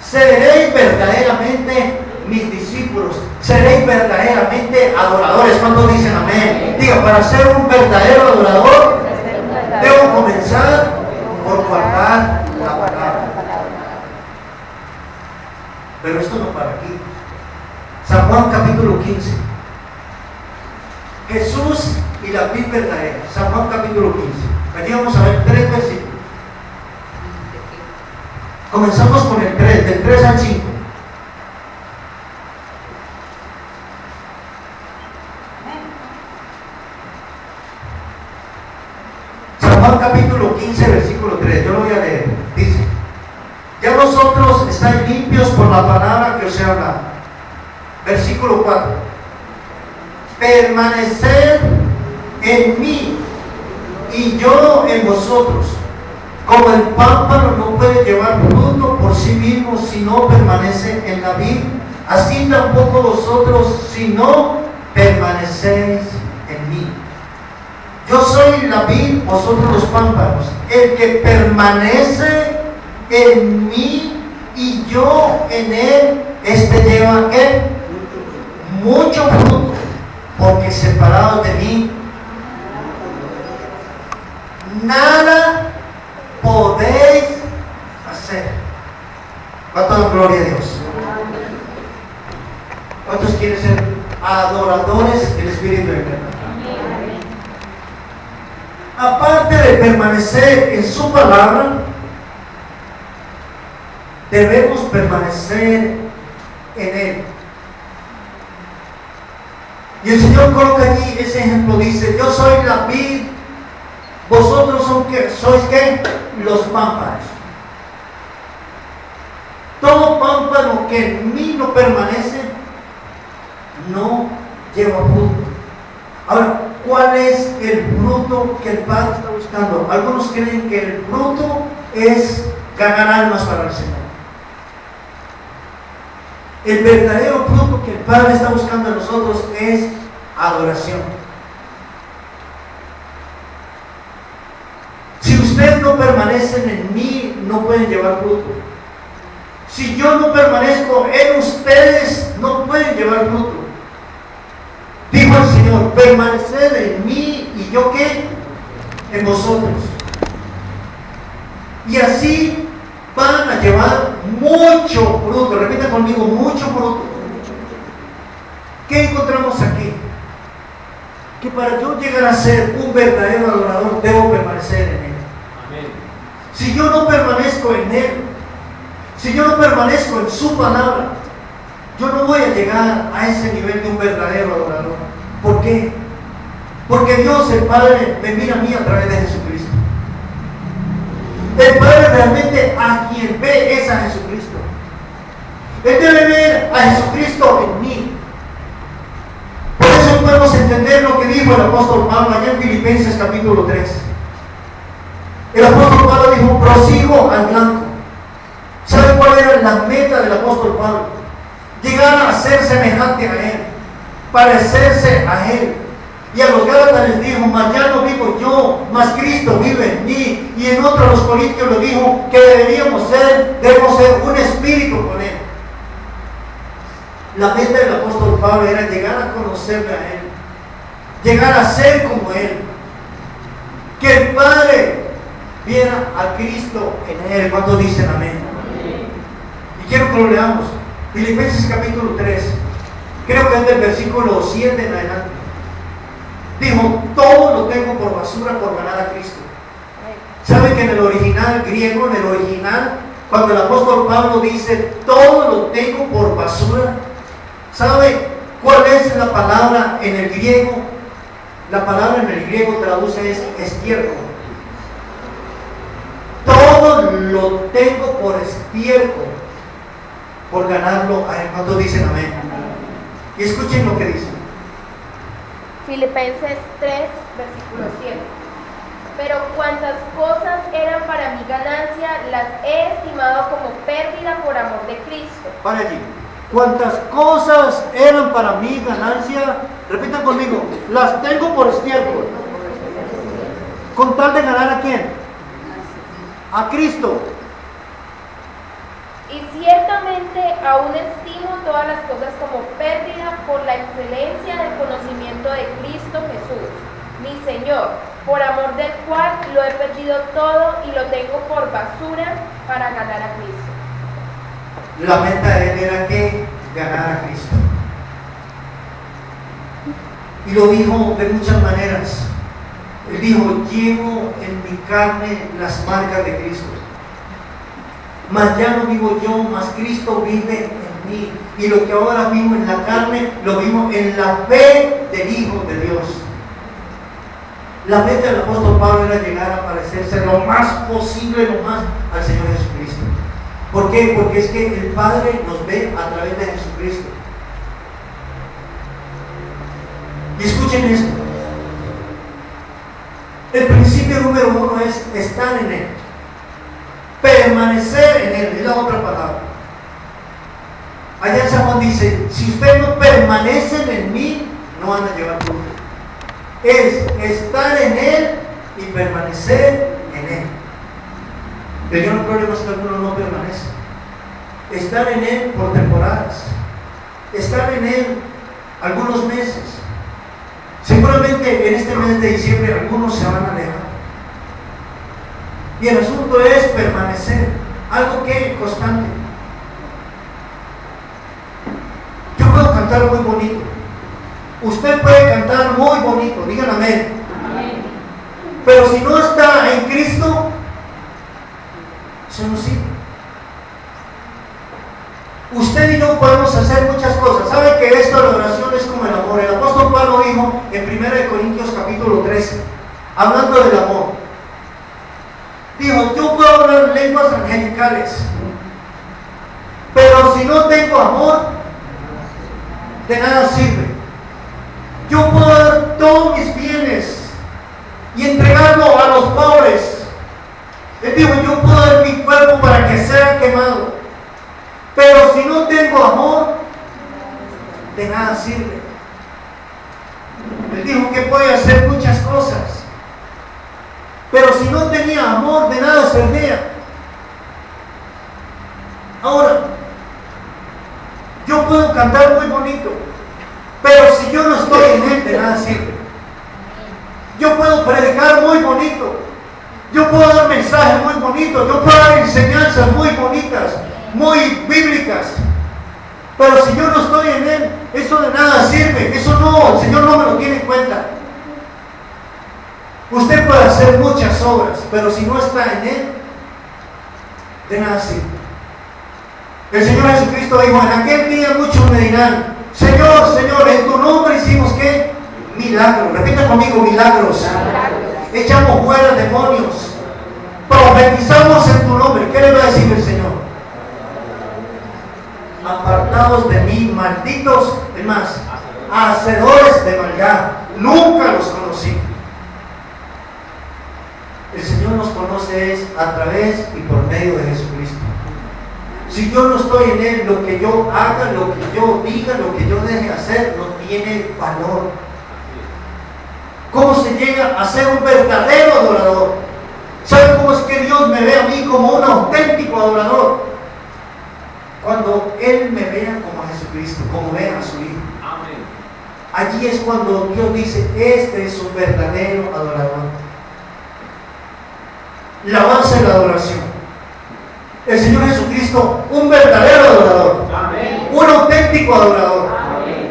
seréis verdaderamente mis discípulos, seréis verdaderamente adoradores. ¿Cuántos dicen amén? Diga, para ser un verdadero adorador, debo comenzar por guardar la palabra. Pero esto no para aquí. San Juan capítulo 15. Jesús y la vid verdadera. San Juan capítulo 15. Aquí vamos a ver 3 versículos. Comenzamos con el 3, del 3 al 5. San Juan capítulo 15, versículo 3. Yo lo voy a leer. Dice, ya vosotros estáis limpios por la palabra que os he hablado. Versículo 4. Permaneced en mí y yo en vosotros. Como el pámpano no puede llevar fruto por sí mismo si no permanece en la vid, así tampoco vosotros si no permanecéis en mí. Yo soy la vid, vosotros los pámpanos. El que permanece en mí y yo en él, este lleva ¿qué? Mucho fruto, porque separados de mí nada podéis hacer. ¿Cuánto dan gloria a Dios? ¿Cuántos quieren ser adoradores del Espíritu de verdad? Aparte de permanecer en su palabra, debemos permanecer en Él. Y el Señor coloca aquí ese ejemplo, dice: yo soy la vid, vosotros sois ¿qué? Los pámpanos. Todo pámpano que en mí no permanece, no lleva fruto. Ahora, ¿cuál es el fruto que el Padre está buscando? Algunos creen que el fruto es ganar almas para el Señor. El verdadero fruto que el Padre está buscando en nosotros es adoración. Si ustedes no permanecen en mí, no pueden llevar fruto. Si yo no permanezco en ustedes, no pueden llevar fruto. Dijo el Señor: permaneced en mí y yo ¿qué? En vosotros. Y así van a llevar mucho fruto. Repita conmigo: mucho fruto. ¿Qué encontramos aquí? Que para yo llegar a ser un verdadero adorador, debo permanecer en Él. Amén. Si yo no permanezco en Él, si yo no permanezco en su palabra, yo no voy a llegar a ese nivel de un verdadero adorador. ¿Por qué? Porque Dios, el Padre, me mira a mí a través de Jesucristo. El Padre realmente a quien ve es a Jesucristo. Él debe ver a Jesucristo en mí. Por eso podemos entender lo que dijo el apóstol Pablo allá en Filipenses capítulo 3. El apóstol Pablo dijo: prosigo al blanco. ¿Sabe cuál era la meta del apóstol Pablo? Llegar a ser semejante a Él, parecerse a Él. Y a los Gálatas les dijo: mas ya no vivo yo, mas Cristo vive en mí. Y en otro, los Corintios les dijo que debemos ser un espíritu con Él. La meta del apóstol Pablo era llegar a conocerle a Él, llegar a ser como Él, que el Padre viera a Cristo en Él. ¿Cuántos dicen amén? Y quiero que lo leamos. Filipenses capítulo 3, creo que es del versículo 7 en adelante. Dijo: todo lo tengo por basura por ganar a Cristo. ¿Sabe que en el original griego, en el original, cuando el apóstol Pablo dice todo lo tengo por basura, ¿sabe cuál es la palabra en el griego? La palabra en el griego traduce es estiércol. Todo lo tengo por estiércol, por ganarlo a Él. ¿Cuántos dicen amén? Y escuchen lo que dice Filipenses 3, versículo 7. Pero cuantas cosas eran para mi ganancia, las he estimado como pérdida por amor de Cristo. Para allí. Cuantas cosas eran para mi ganancia, repitan conmigo: las tengo por estiércol. ¿Con tal de ganar a quién? A Cristo. Y ciertamente aún estimo todas las cosas como pérdida por la excelencia del conocimiento de Cristo Jesús, mi Señor, por amor del cual lo he perdido todo y lo tengo por basura para ganar a Cristo. La meta de Él era que ganar a Cristo. Y lo dijo de muchas maneras. Él dijo: llevo en mi carne las marcas de Cristo. Mas ya no vivo yo, mas Cristo vive en mí. Y lo que ahora vivo en la carne, lo vivo en la fe del Hijo de Dios. La meta del apóstol Pablo era llegar a parecerse lo más posible, lo más al Señor Jesucristo. ¿Por qué? Porque es que el Padre nos ve a través de Jesucristo. Y escuchen esto. El principio número 1 es estar en Él. Permanecer en Él, es la otra palabra. Allá en San Juan dice: si ustedes no permanecen en mí, no van a llevar fruto. Es estar en Él y permanecer en Él. El gran problema es que algunos no permanecen. Estar en Él por temporadas, estar en Él algunos meses. Seguramente en este mes de diciembre algunos se van a alejar. Y el asunto es permanecer, algo que es constante. cantar muy bonito. Usted puede cantar muy bonito, digan amén. Pero si no está en Cristo, eso no sirve. Usted y yo podemos hacer muchas cosas. ¿Sabe que esto de la oración es como el amor? El apóstol Pablo dijo en 1 Corintios capítulo 13, hablando del amor, dijo: yo puedo hablar lenguas angelicales, pero si no tengo amor, de nada sirve. Yo puedo dar todos mis bienes y entregarlo a los pobres. Él dijo: yo puedo dar mi cuerpo para que sea quemado, pero si no tengo amor, de nada sirve. Él dijo que puede hacer muchas cosas, pero si no tenía amor, de nada servía. Ahora, yo puedo cantar muy bonito, pero si yo no estoy en él, de nada sirve. Yo puedo predicar muy bonito, yo puedo dar mensajes muy bonitos, yo puedo dar enseñanzas muy bonitas, muy bíblicas, pero si yo no estoy en él, eso de nada sirve. Eso no, el Señor no me lo tiene en cuenta. Usted puede hacer muchas obras, pero si no está en él, de nada sirve. El Señor Jesucristo dijo: en aquel día muchos me dirán: Señor, Señor, en tu nombre hicimos ¿qué? Milagros. Repita conmigo: milagros. Echamos fuera demonios, profetizamos en tu nombre. ¿Qué le va a decir el Señor? Apartados de mí, malditos, es más, hacedores de maldad, nunca los conocí. El Señor nos conoce es a través y por medio de Jesucristo. Si yo no estoy en él, lo que yo haga, lo que yo diga, lo que yo deje hacer, no tiene valor. ¿Cómo se llega a ser un verdadero adorador? ¿Sabe cómo es que Dios me ve a mí como un auténtico adorador? Cuando Él me vea como a Jesucristo, como vea a su Hijo. Amén. Allí es cuando Dios dice: este es un verdadero adorador. La base de la adoración. El Señor Jesucristo, un verdadero adorador. Amén. Un auténtico adorador. Amén.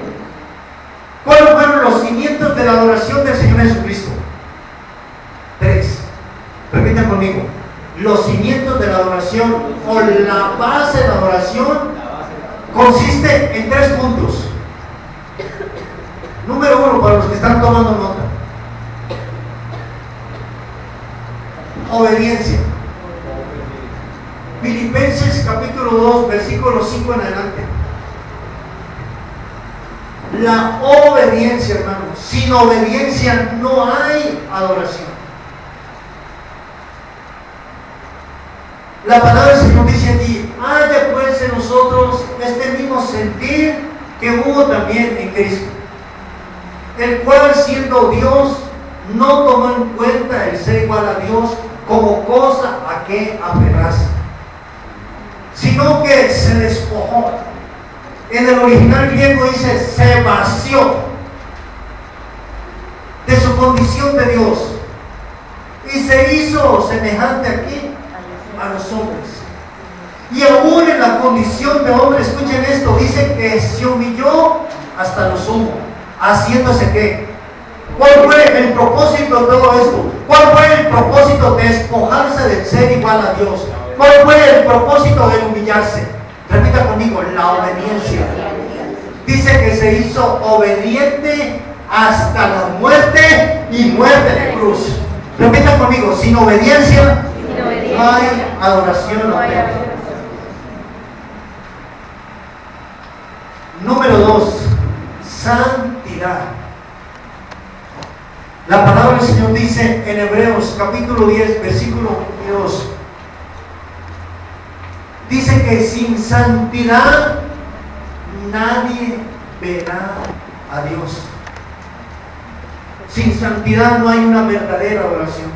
¿Cuáles fueron los cimientos de la adoración del Señor Jesucristo? 3. Repitan conmigo. Los cimientos de la adoración, o la base de la adoración, consiste en 3 puntos. Número 1, para los que están tomando nota: obediencia. Filipenses capítulo 2, versículo 5 en adelante. La obediencia, hermanos. Sin obediencia no hay adoración. La palabra del Señor dice allí: haya pues en nosotros este mismo sentir que hubo también en Cristo, el cual, siendo Dios, no tomó en cuenta el ser igual a Dios como cosa a que aferrarse, sino que se despojó. En el original griego dice: se vació de su condición de Dios y se hizo semejante aquí a los hombres. Y aún en la condición de hombre, escuchen esto, dice que se humilló hasta lo sumo, haciéndose ¿qué? ¿Cuál fue el propósito de todo esto? ¿Cuál fue el propósito de despojarse del ser igual a Dios? ¿Cuál fue el propósito de humillarse? Repita conmigo: la obediencia. Dice que se hizo obediente hasta la muerte y muerte de cruz. Repita conmigo: sin obediencia no hay adoración. No hay adoración. Número 2, santidad. La palabra del Señor dice en Hebreos capítulo 10, versículo 22. Dice que sin santidad nadie verá a Dios. Sin santidad no hay una verdadera adoración.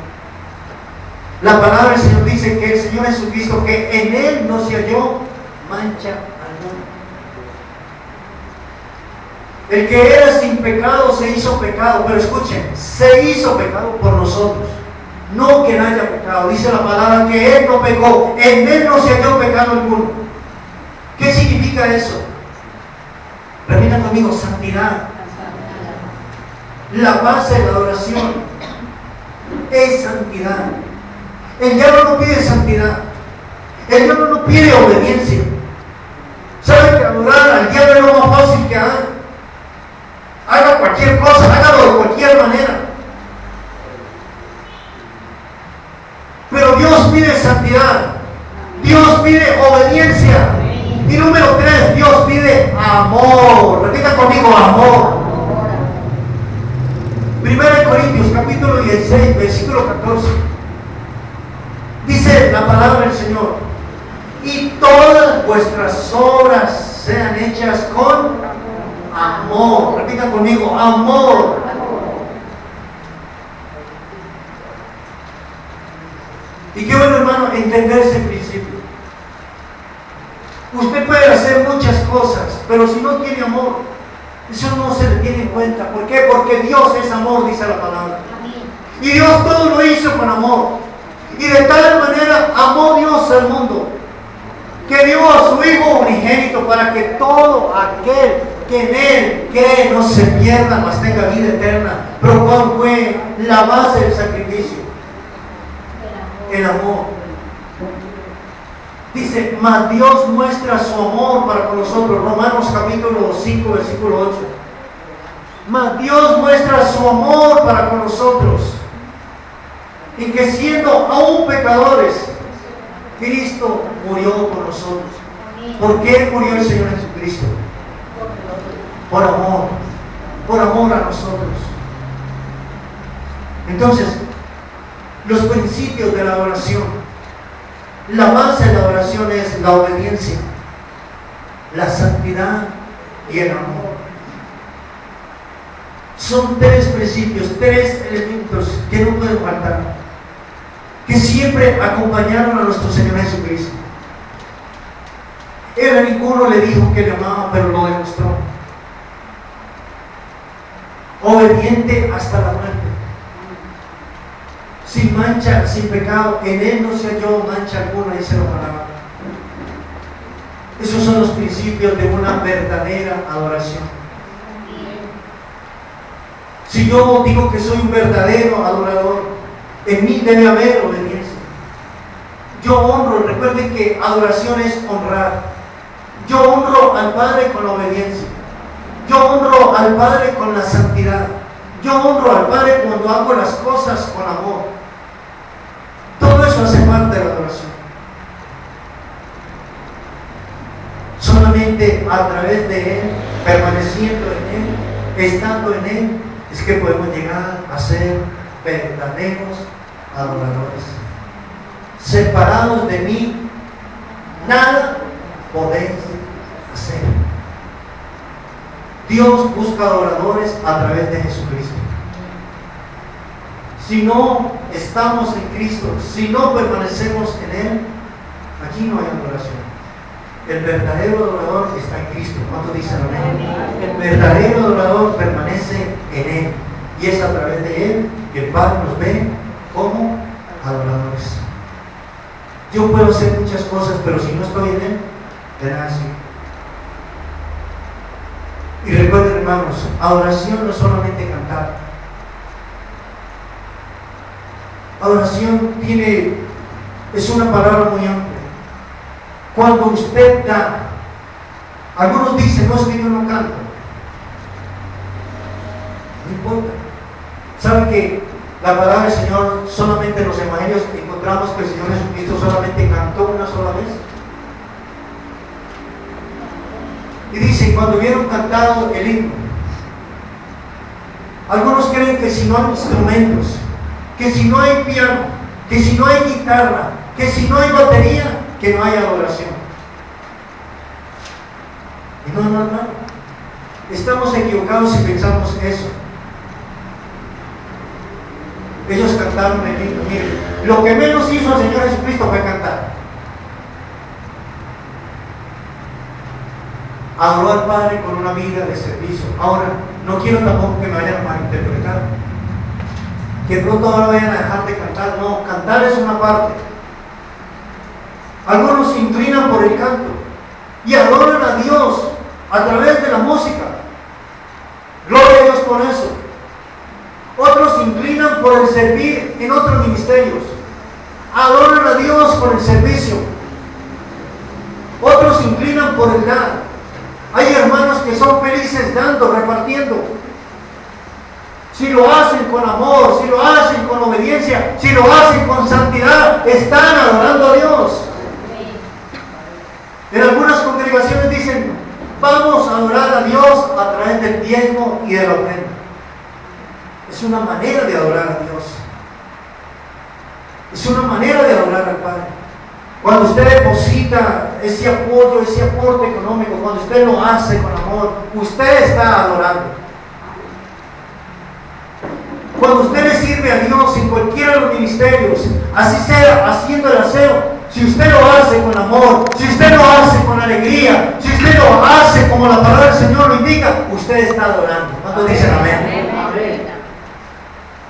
La palabra del Señor dice que el Señor Jesucristo, que en Él no se halló mancha alguna. El que era sin pecado se hizo pecado, pero escuchen, se hizo pecado por nosotros. No que no haya pecado. Dice la palabra que Él no pecó, en Él no se halló pecado alguno. ¿Qué significa eso? Repita conmigo, santidad. La base de la adoración es santidad. El diablo no pide santidad. El diablo no pide obediencia. ¿Sabe que adorar al diablo es lo más fácil que hay? Haga cualquier cosa, hágalo de cualquier manera. Pero Dios pide santidad. Dios pide obediencia. Y número 3, Dios pide amor. Repita conmigo, amor. 1 Corintios capítulo 16, versículo 14. Dice la palabra del Señor: y todas vuestras obras sean hechas con amor. Repita conmigo, amor. Y qué bueno, hermano, entender ese principio. Usted puede hacer muchas cosas, pero si no tiene amor, eso no se le tiene en cuenta. ¿Por qué? Porque Dios es amor, dice la palabra. Y Dios todo lo hizo con amor. Y de tal manera amó Dios al mundo, que dio a su Hijo unigénito, para que todo aquel que en Él cree no se pierda, mas tenga vida eterna. Pero ¿cuál fue la base del sacrificio? El amor. Dice, mas Dios muestra su amor para con nosotros. Romanos capítulo 5, versículo 8. Mas Dios muestra su amor para con nosotros, y que siendo aún pecadores, Cristo murió por nosotros. ¿Por qué murió el Señor Jesucristo? Por amor a nosotros. Entonces, los principios de la adoración, la base de la adoración es la obediencia, la santidad y el amor. Son 3 principios, 3 elementos que no pueden faltar, que siempre acompañaron a nuestro Señor Jesucristo. Él a ninguno le dijo que le amaba, pero lo demostró. Obediente hasta la muerte, sin mancha, sin pecado. En Él no se halló mancha alguna, dice la palabra. Esos son los principios de una verdadera adoración. Si yo digo que soy un verdadero adorador, en mí debe haber obediencia. Yo honro, recuerden que adoración es honrar. Yo honro al Padre con la obediencia. Yo honro al Padre con la santidad. Yo honro al Padre cuando hago las cosas con amor. Todo eso hace parte de la adoración. Solamente a través de Él, permaneciendo en Él, estando en Él, es que podemos llegar a ser verdaderos adoradores. Separados de mí, nada podéis hacer. Dios busca adoradores a través de Jesucristo. Si no estamos en Cristo, si no permanecemos en Él, aquí no hay adoración. El verdadero adorador está en Cristo. ¿Cuánto dicen amén? El verdadero adorador permanece en Él, y es a través de Él que el Padre nos ve como adoradores. Yo puedo hacer muchas cosas, pero si no estoy en Él, de nada sirve. Y recuerden, hermanos, adoración no es solamente cantar. Adoración es una palabra muy amplia. Cuando usted da, algunos dicen, no, es que yo no canto. No importa. ¿Saben que la palabra del Señor, solamente en los evangelios encontramos que el Señor Jesucristo solamente cantó una sola vez? Y dice, cuando hubieron cantado el himno, algunos creen que si no hay instrumentos, que si no hay piano, que si no hay guitarra, que si no hay batería, que no hay adoración. Y no. Estamos equivocados si pensamos eso. Ellos cantaron el himno. Miren, lo que menos hizo el Señor Jesucristo fue cantar. Adoró al Padre con una vida de servicio. Ahora, no quiero tampoco que me vayan a malinterpretar, que pronto ahora vayan a dejar de cantar. No, cantar es una parte. Algunos se inclinan por el canto y adoran a Dios a través de la música, servir en otros ministerios. Adoran a Dios por el servicio. Otros se inclinan por el dar. Hay hermanos que son felices dando, repartiendo. Si lo hacen con amor, si lo hacen con obediencia, si lo hacen con santidad, están adorando a Dios. En algunas congregaciones dicen, vamos a adorar a Dios a través del diezmo y de la ofrenda. Es una manera de adorar a Dios. Es una manera de adorar al Padre. Cuando usted deposita ese apoyo, ese aporte económico, cuando usted lo hace con amor, usted está adorando. Cuando usted le sirve a Dios en cualquiera de los ministerios, así sea haciendo el aseo, si usted lo hace con amor, si usted lo hace con alegría, si usted lo hace como la palabra del Señor lo indica, usted está adorando. ¿Cuántos dicen amén? Amén.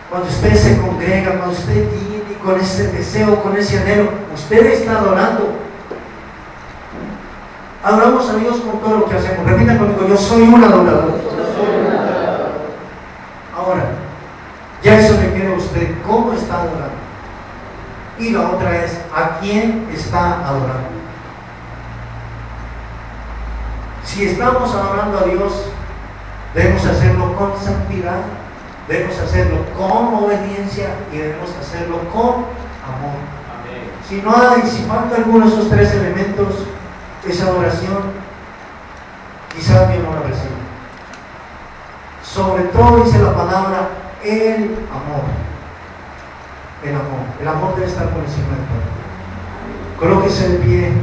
Cuando usted se congrega, cuando usted viene con ese deseo, con ese anhelo, usted está adorando. Adoramos a Dios con todo lo que hacemos. Repita conmigo, yo soy un adorador. Ahora, ya eso requiere usted cómo está adorando. Y la otra es, ¿a quién está adorando? Si estamos adorando a Dios, debemos hacerlo con santidad, debemos hacerlo con obediencia y debemos hacerlo con amor. Amén. Si no hay, si falta alguno de esos tres elementos, esa oración quizás Dios no la reciba. Sobre todo dice la palabra, el amor. El amor. El amor debe estar por encima de todo. Colóquese de pie.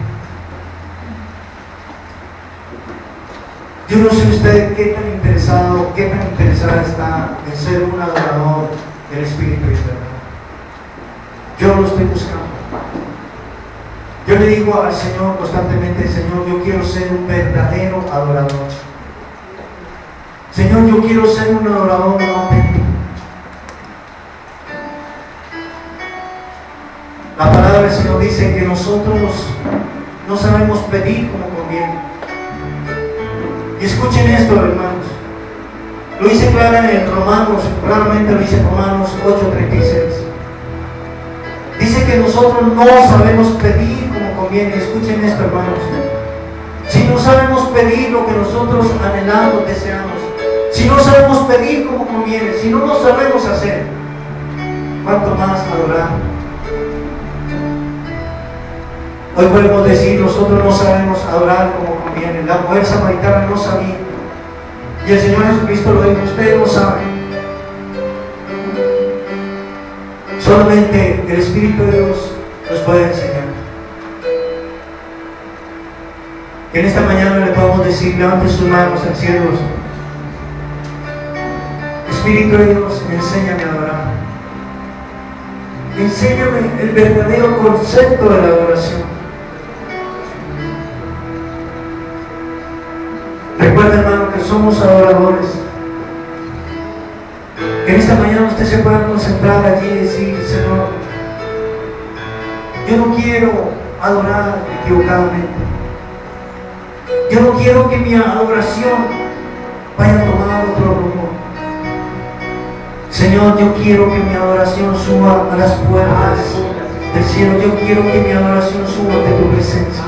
Yo no sé usted qué tan interesado, qué tan interesada está en ser un adorador del Espíritu de Dios. Yo lo estoy buscando. Yo le digo al Señor constantemente, Señor, yo quiero ser un verdadero adorador. Señor, yo quiero ser un adorador auténtico. La palabra del Señor dice que nosotros no sabemos pedir como conviene. Y escuchen esto, hermanos. Lo dice claramente en Romanos, claramente lo dice en Romanos 8:36. Dice que nosotros no sabemos pedir como conviene. Escuchen esto, hermanos. Si no sabemos pedir lo que nosotros anhelamos, deseamos, si no sabemos pedir como conviene, si no lo sabemos hacer, ¿cuánto más adorar? Hoy podemos decir, nosotros no sabemos adorar como conviene. La mujer samaritana no sabía. Y el Señor Jesucristo lo dijo, ustedes no saben. Solamente el Espíritu de Dios nos puede enseñar. Que en esta mañana le podamos decir, levante sus manos al cielo. Espíritu de Dios, enséñame a adorar. Enséñame el verdadero concepto de la adoración. Recuerda, hermano, que somos adoradores. Que en esta mañana usted se pueda concentrar allí y decir, Señor, yo no quiero adorar equivocadamente. Yo no quiero que mi adoración vaya a tomar otro rumbo. Señor, yo quiero que mi adoración suba a las puertas del cielo. Yo quiero que mi adoración suba ante tu presencia.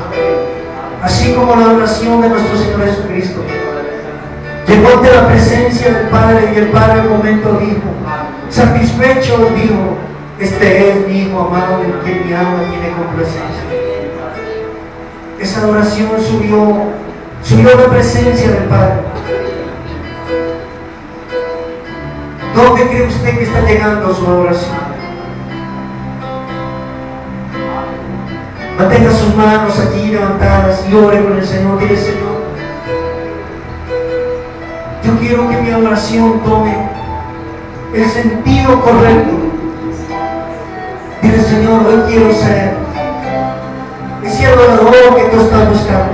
Así como la adoración de nuestro Señor Jesucristo llegó ante la presencia del Padre y el Padre en un momento dijo, satisfecho dijo, este es mi Hijo amado en quien mi alma tiene complacencia. Esa adoración subió a la presencia del Padre. ¿Dónde cree usted que está llegando su adoración? Mantenga sus manos allí levantadas y ore con el Señor. Dile, Señor, yo quiero que mi adoración tome el sentido correcto. Dile, Señor, hoy quiero ser ese adorador que tú estás buscando.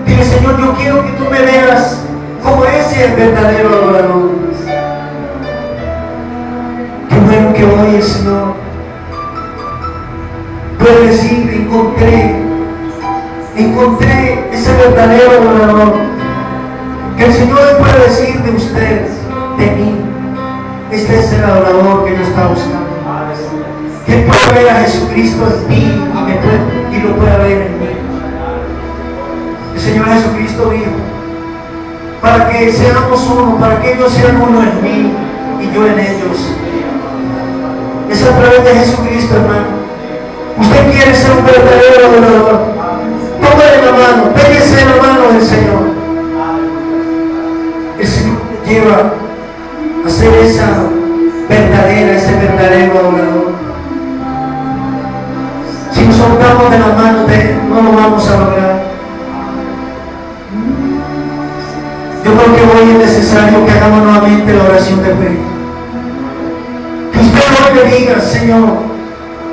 Dile, Señor, yo quiero que tú me veas como ese verdadero adorador. Qué bueno que hoy, Señor, puede decir, encontré ese verdadero adorador. Que el Señor pueda decir de usted, de mí, Este es el adorador que yo estaba buscando. Que pueda ver a Jesucristo en ti y lo pueda ver en mí. El Señor Jesucristo dijo, para que seamos uno, para que ellos sean uno en mí y yo en ellos. Es a través de Jesucristo, hermano. Usted quiere ser un verdadero adorador. Tómale la mano, péguese en la mano del Señor. El Señor te lleva a ser ese verdadero adorador. Si nos soltamos de la mano, no lo vamos a lograr. Yo creo que hoy es necesario que hagamos nuevamente la oración de fe. Que usted hoy le diga, Señor,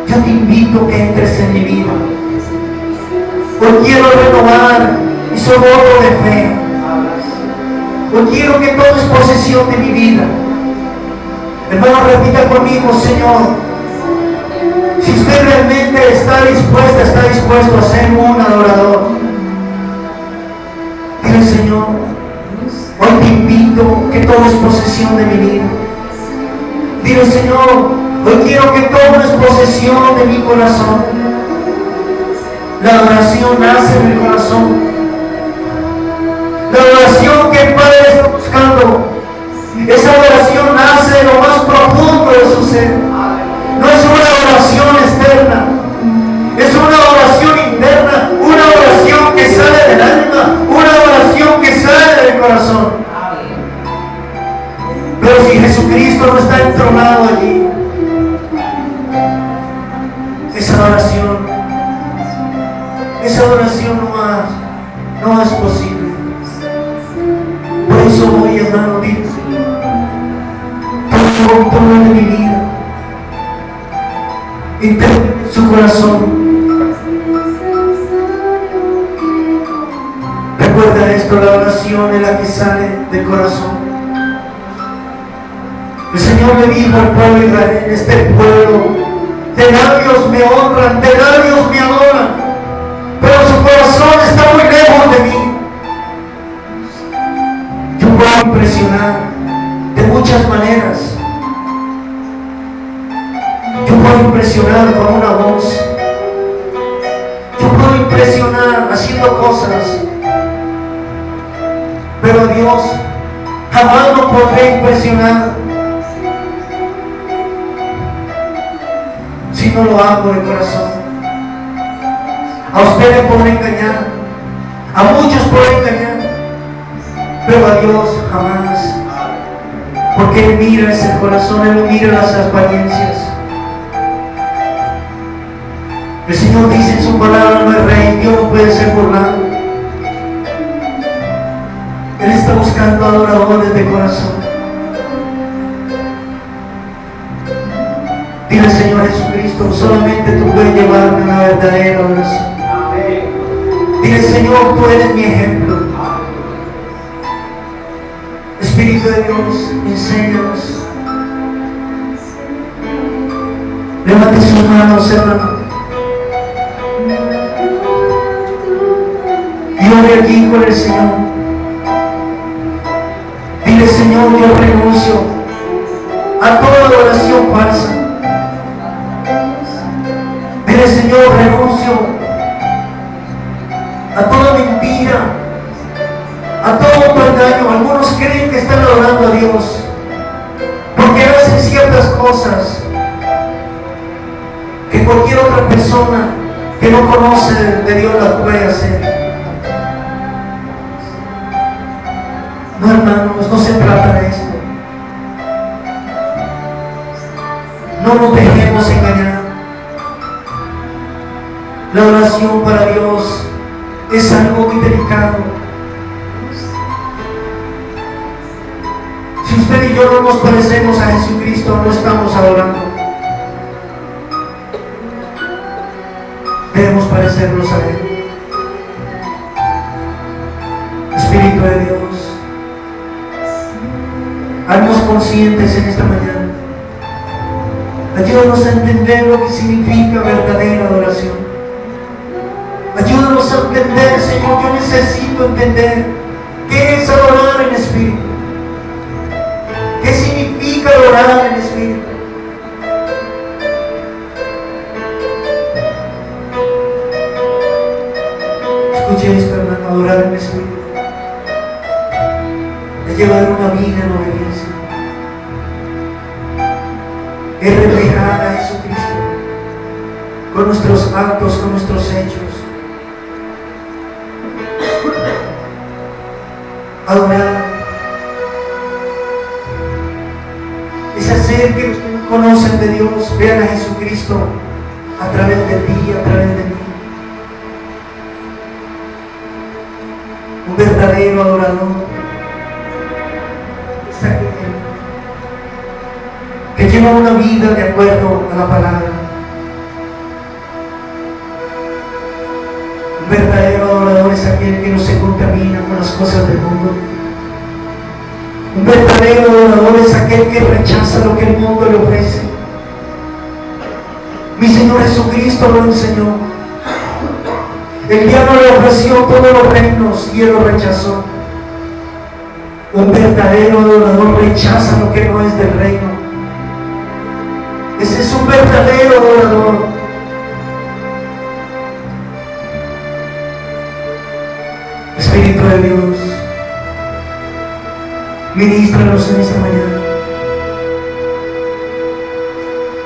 yo te invito que entres en mi vida. Hoy quiero renovar mi voto de fe. Hoy quiero que tomes posesión de mi vida. Hermano, repita conmigo, Señor. Si usted realmente está dispuesto a ser un adorador, dile, Señor, hoy te invito que tomes posesión de mi vida. Dile, Señor, hoy quiero que tomes posesión de mi corazón. La adoración nace en el corazón. La adoración que el Padre está buscando, esa adoración nace de lo más profundo de su ser. No es una adoración externa, es una adoración interna, una adoración que sale del alma, una adoración que sale del corazón. Pero si Jesucristo no está entronado allí, esa adoración no es posible. Por eso hoy, hermano, digo, toma control de mi vida, entre su corazón. Recuerda esto, la oración es la que sale del corazón. El Señor le dijo al pueblo de Israel, este pueblo de labios me honran, de labios me adoran, pero su corazón está muy lejos de mí. Yo puedo impresionar de muchas maneras. Yo puedo impresionar con una voz. Yo puedo impresionar haciendo cosas. Pero a Dios jamás lo podré impresionar si no lo hago de corazón. A usted le podré engañar, a muchos podré engañar, pero a Dios jamás, porque Él mira ese corazón, Él mira las apariencias. El Señor dice en su palabra, no es rey, Dios no puede ser burlado. Él está buscando adoradores de corazón. Dile, Señor Jesucristo, solamente tú puedes llevarme a una verdadera adoración. Dile, Señor, tú eres mi ejemplo. Espíritu de Dios, enséñanos. Levante sus manos, hermano. Y ore aquí con el Señor. Dile, Señor, yo renuncio a toda adoración falsa. Dile, Señor, renuncio a toda mentira, a todo engaño. Algunos creen que están adorando a Dios porque hacen ciertas cosas que cualquier otra persona que no conoce de Dios las puede hacer. No, hermanos, no se trata de esto. No nos dejemos engañar. La oración para Dios es algo muy delicado. Si usted y yo no nos parecemos a Jesucristo, no estamos adorando. Debemos parecernos a Él. Espíritu de Dios, haznos conscientes en esta mañana. Ayúdanos a entender lo que significa verdadera adoración. Ayúdanos a entender, Señor, yo necesito entender qué es adorar en espíritu. ¿Qué significa adorar noche esto, hermano, adorar en espíritu. Es llevar una vida en obediencia. Es reflejar a Jesucristo con nuestros actos, con nuestros hechos. Adorar es hacer que los que no conocen de Dios vean a Jesucristo a través de ti, a través de mí. Un verdadero adorador es aquel que lleva una vida de acuerdo a la palabra. Un verdadero adorador es aquel que no se contamina con las cosas del mundo. Un verdadero adorador es aquel que rechaza lo que el mundo le ofrece. Mi Señor Jesucristo lo enseñó. El diablo le ofreció todos los reinos y él lo rechazó. Un verdadero adorador rechaza lo que no es del reino. Ese es un verdadero adorador. Espíritu de Dios, ministranos en esta mañana.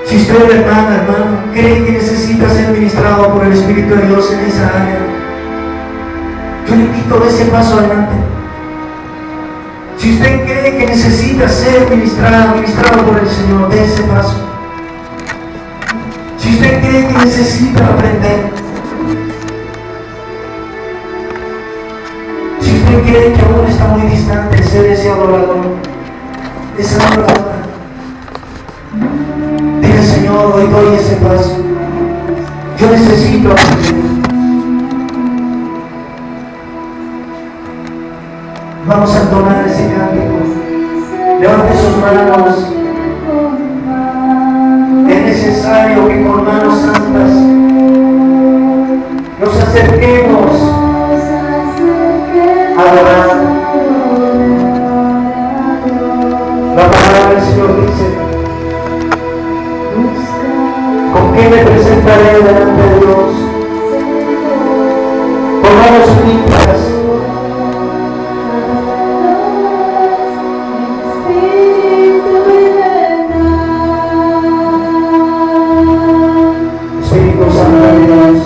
Si usted, hermana, hermano, cree que necesita ser ministrado por el Espíritu de Dios en esa área, yo le invito a dar ese paso adelante. Si usted cree que necesita ser ministrado por el Señor, dé ese paso. Si usted cree que necesita aprender, si usted cree que aún está muy distante de ser ese adorador, esa adoradora, dile: Señor, hoy doy ese paso. Yo necesito aprender. Vamos a entonar ese cántico. Levante sus manos. Es necesario que con manos santas nos acerquemos a adorar. La palabra del Señor dice: ¿con qué me presentaré delante de Dios? Con manos limpias. Espíritu Santo de Dios,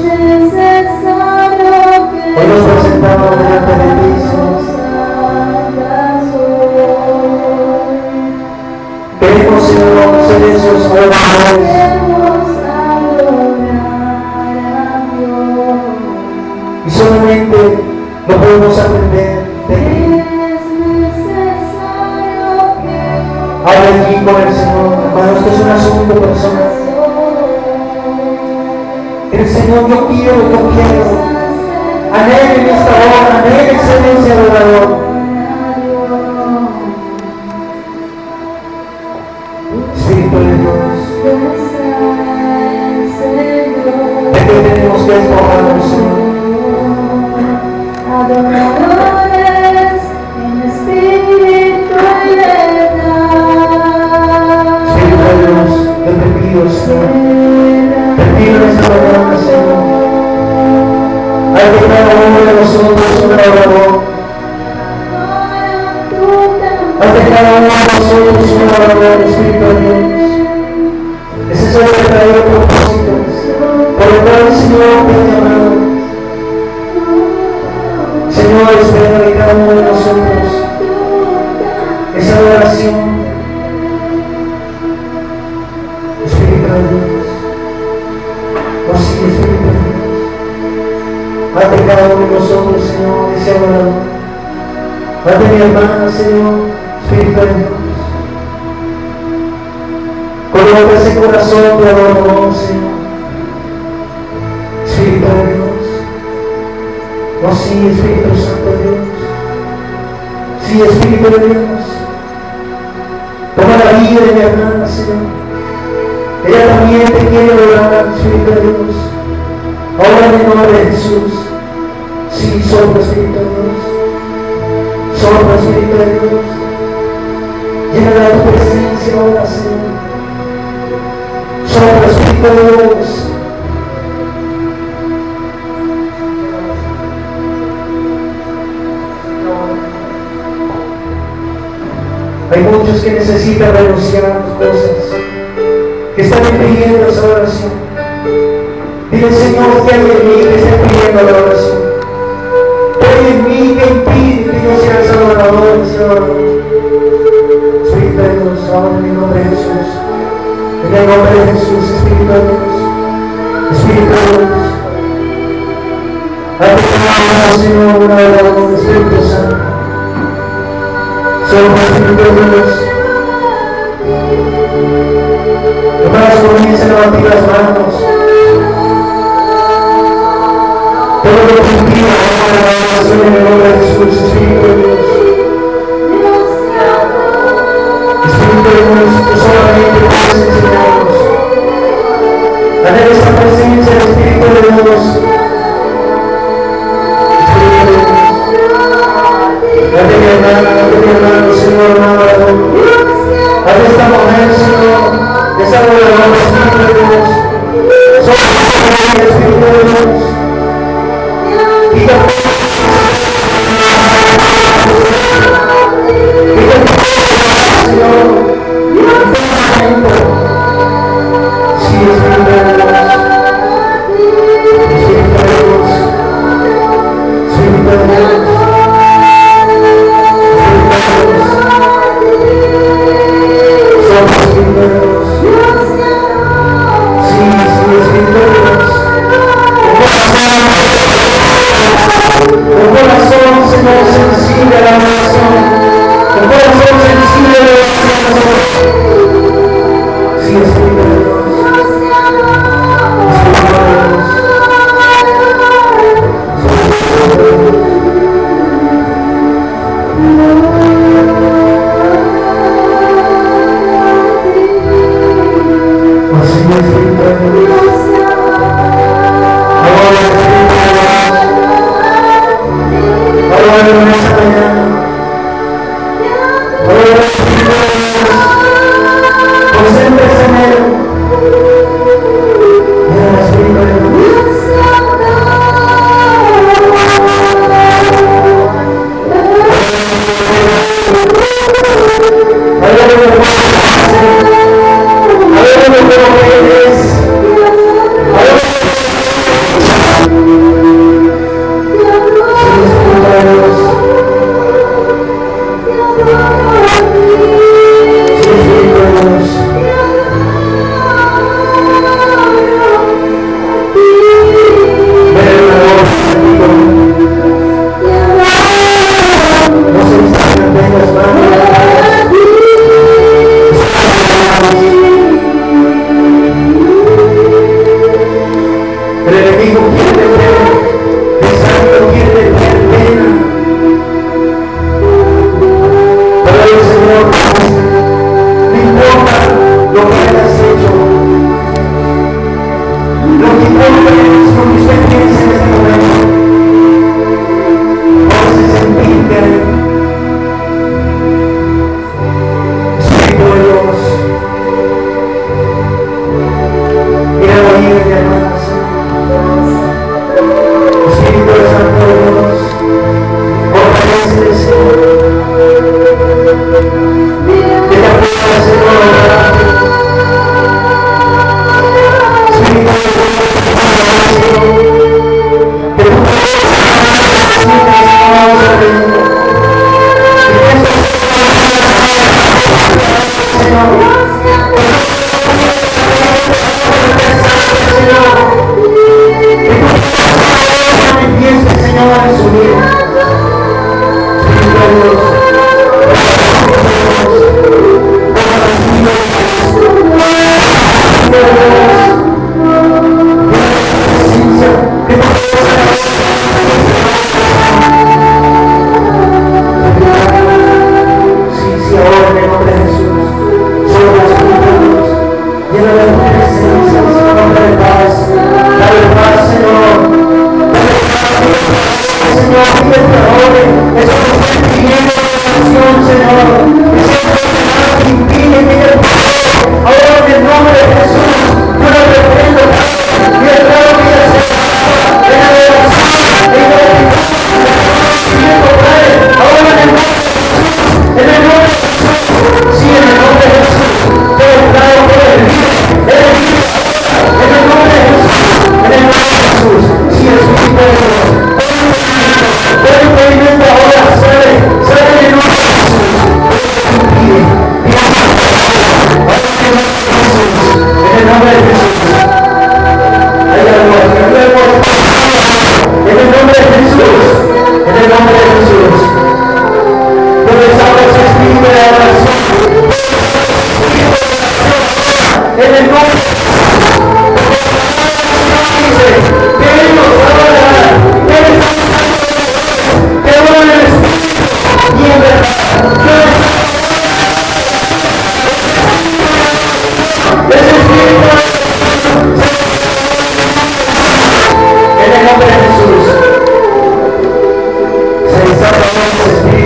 hoy nos presentamos delante de ti, Señor. Queremos, Señor, ser esos adoradores. Y solamente lo podemos aprender de ti. Habla aquí con el Señor, hermano. Esto es un asunto personal. El Señor, yo quiero. Anhelo en esta hora, anhelo ser ese adorador. Espíritu de Dios, ¿de qué tenemos que despojarnos, Señor? Adoradores en espíritu y verdad. Espíritu de Dios, yo te pido, Señor, te pido en esta mañana, Señor, haz de cada uno de nosotros un adorador. Haz de cada uno de nosotros un adorador, Espíritu de Dios. Ese es el verdadero propósito por el cual el Señor te ha llamado. Señor, espera de cada uno de nosotros esa adoración. Espíritu de Dios, oh sí, Espíritu de Dios, haz de cada uno de nosotros, Señor, ese adorador. Haz de mi hermana, Señor, Espíritu de Dios. Coloca ese corazón de adorador, Señor. Espíritu de Dios. Oh sí, Espíritu Santo de Dios. Sí, Espíritu de Dios. Toma la vida de mi hermana, Señor. Ella también te quiere adorar, Espíritu de Dios. Ahora en el nombre de Jesús. Sí, sopla, Espíritu de Dios. Sopla, Espíritu de Dios. Llénala de tu presencia ahora, Señor. Sopla, Espíritu de Dios. Hay muchos que necesitan renunciar a cosas que están impidiendo esa oración. Dile, Señor, que hay en mí que está impidiendo la oración. Que hay en mí que impide que yo sea el salvador, Señor. Espíritu de Dios, ahora en el nombre de Jesús. En el nombre de Jesús, Espíritu de Dios. Espíritu de Dios. Hay Señor, una oración, Espíritu Santo. Somos Espíritu de Dios. Hermanos, comiencen a batir las manos. Todo lo que impida la oración en el nombre de Jesús, Espíritu de Dios. Espíritu de Dios, tú solamente puedes enseñarnos. Tener esta presencia del Espíritu de Dios. Espíritu de Dios. Date mi hermano, Señor, hermano. Date esta mujer, Señor. Desarrolla el Espíritu de Dios. Somos el Espíritu de Dios.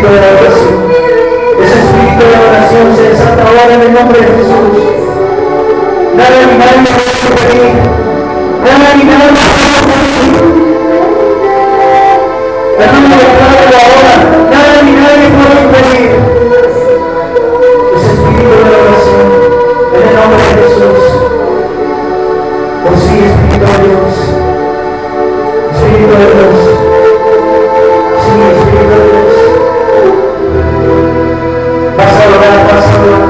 espíritu de adoración. Ese espíritu de adoración se desata ahora en el nombre de Jesús. Nada ni nadie puede pedir. Nada ni nadie puede pedir. Déjame declararlo ahora. Nada ni nadie puede impedir ese espíritu de adoración en el nombre de Jesús. Oh sí, Espíritu de Dios. Espíritu de Dios. Sí, Espíritu de Dios. Vas a orar, vas a orar.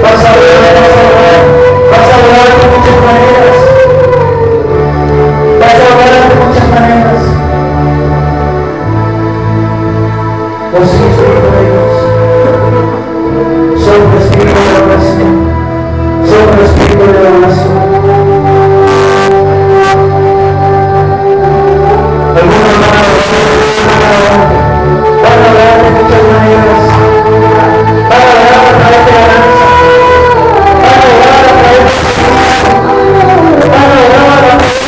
Vas a orar, vas a orar. Vas a orar de muchas maneras. Vas a orar de muchas maneras. Oh sí, Espíritu de Dios. Sopla Espíritu de oración. Sopla Espíritu de oración. Algunos van a orar de muchas maneras. Van a orar a través de la danza. Van a orar a través de van a orar a través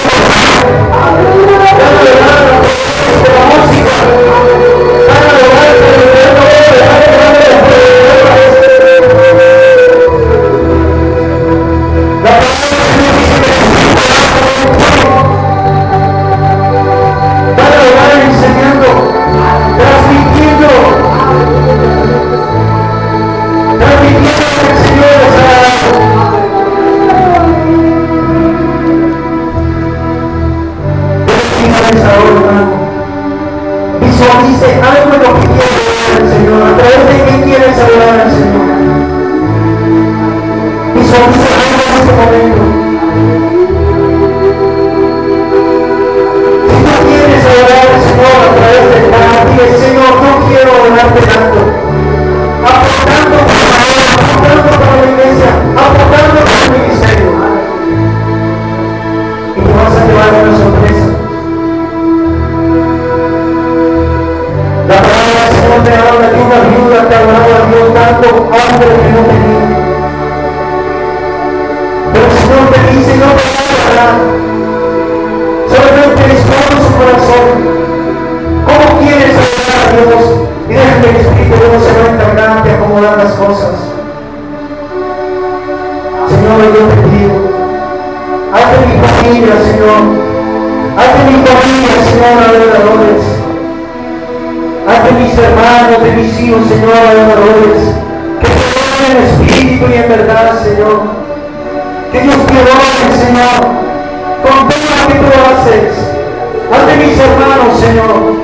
de la música. Van a orar por el verbo visualice algo en lo que quiere adorar al Señor, a través de qué quieres adorar al Señor. Visualice algo en este momento. Si tú quieres adorar al Señor a través del pan, dile: Señor, no quiero adorarte tanto, aportando para la obra, aportando para la iglesia, aportando para el ministerio. Y te vas a llevar una sorpresa. La palabra del Señor te habla de una viuda que adoraba a Dios dando hambre que no tenía. Pero el Señor te dice: no te vas a adorar. Solamente dispone su corazón. ¿Cómo quieres adorar a Dios? Y deja que el Espíritu de Dios se va a encargar de acomodar las cosas. Señor, yo te pido, haz de mi familia, Señor. Haz de mi familia, Señor, adoradores. Haz de mis hermanos, de mis hijos, Señor, adoradores, que te adoren en espíritu y en verdad, Señor. Que ellos te adoren, Señor, con todo lo que tú haces. Haz de mis hermanos, Señor.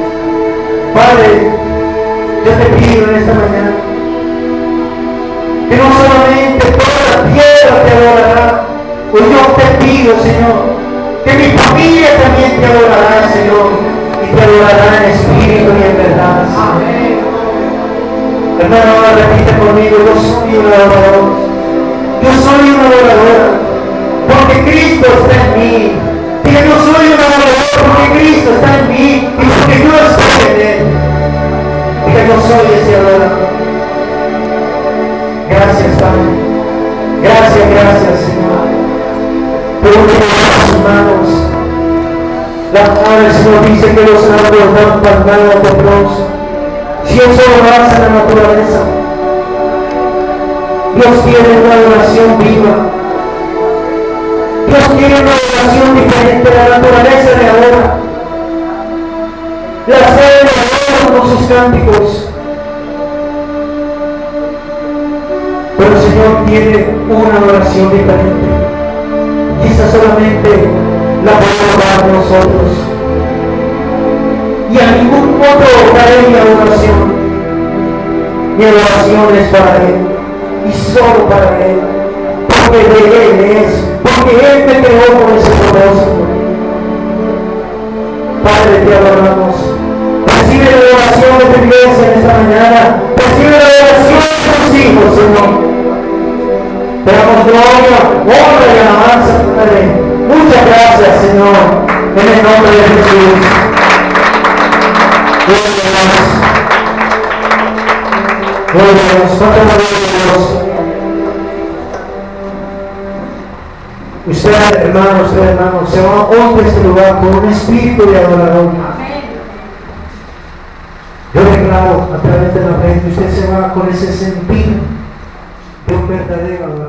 Padre, yo te pido en esta mañana que no solamente toda la tierra te adorará, pues yo te pido, Señor, que mi familia también te adorará, Señor, y te adorará en espíritu y en verdad. Amén. Hermano, ahora repite conmigo: yo soy un adorador. Yo soy una adoradora, porque Cristo está en mí. Diga: yo soy un adorador porque Cristo está en mí y porque yo estoy en Él. Diga: yo soy ese adorador. Gracias, Padre. Gracias, gracias, Señor. Por último, sus manos. La palabra del Señor dice que los árboles dan palmadas de bronce. Si eso lo hace la naturaleza, Dios tiene una adoración viva. Dios tiene una adoración diferente. La naturaleza le adora. Las aves le adoran con sus cánticos. Pero el Señor tiene una adoración diferente. Y esa solamente la podemos dar nosotros. Y a ningún otro daré mi adoración. Mi adoración es para Él. Y solo para Él. Porque de Él es. Porque Él me creó con ese propósito. Padre, te adoramos. Recibe la adoración de tu iglesia en esta mañana. Recibe la adoración de tus hijos, Señor. Te damos gloria, honra y alabanza, Padre. Muchas gracias, Señor, en el nombre de Jesús. Gloria a Dios. Gloria a Dios. ¿Cuánto gloria a Dios? Usted, hermano, se va a este lugar con un espíritu de adorador. Yo raro a través de la mente. Usted se va con ese sentir de un verdadero adorador.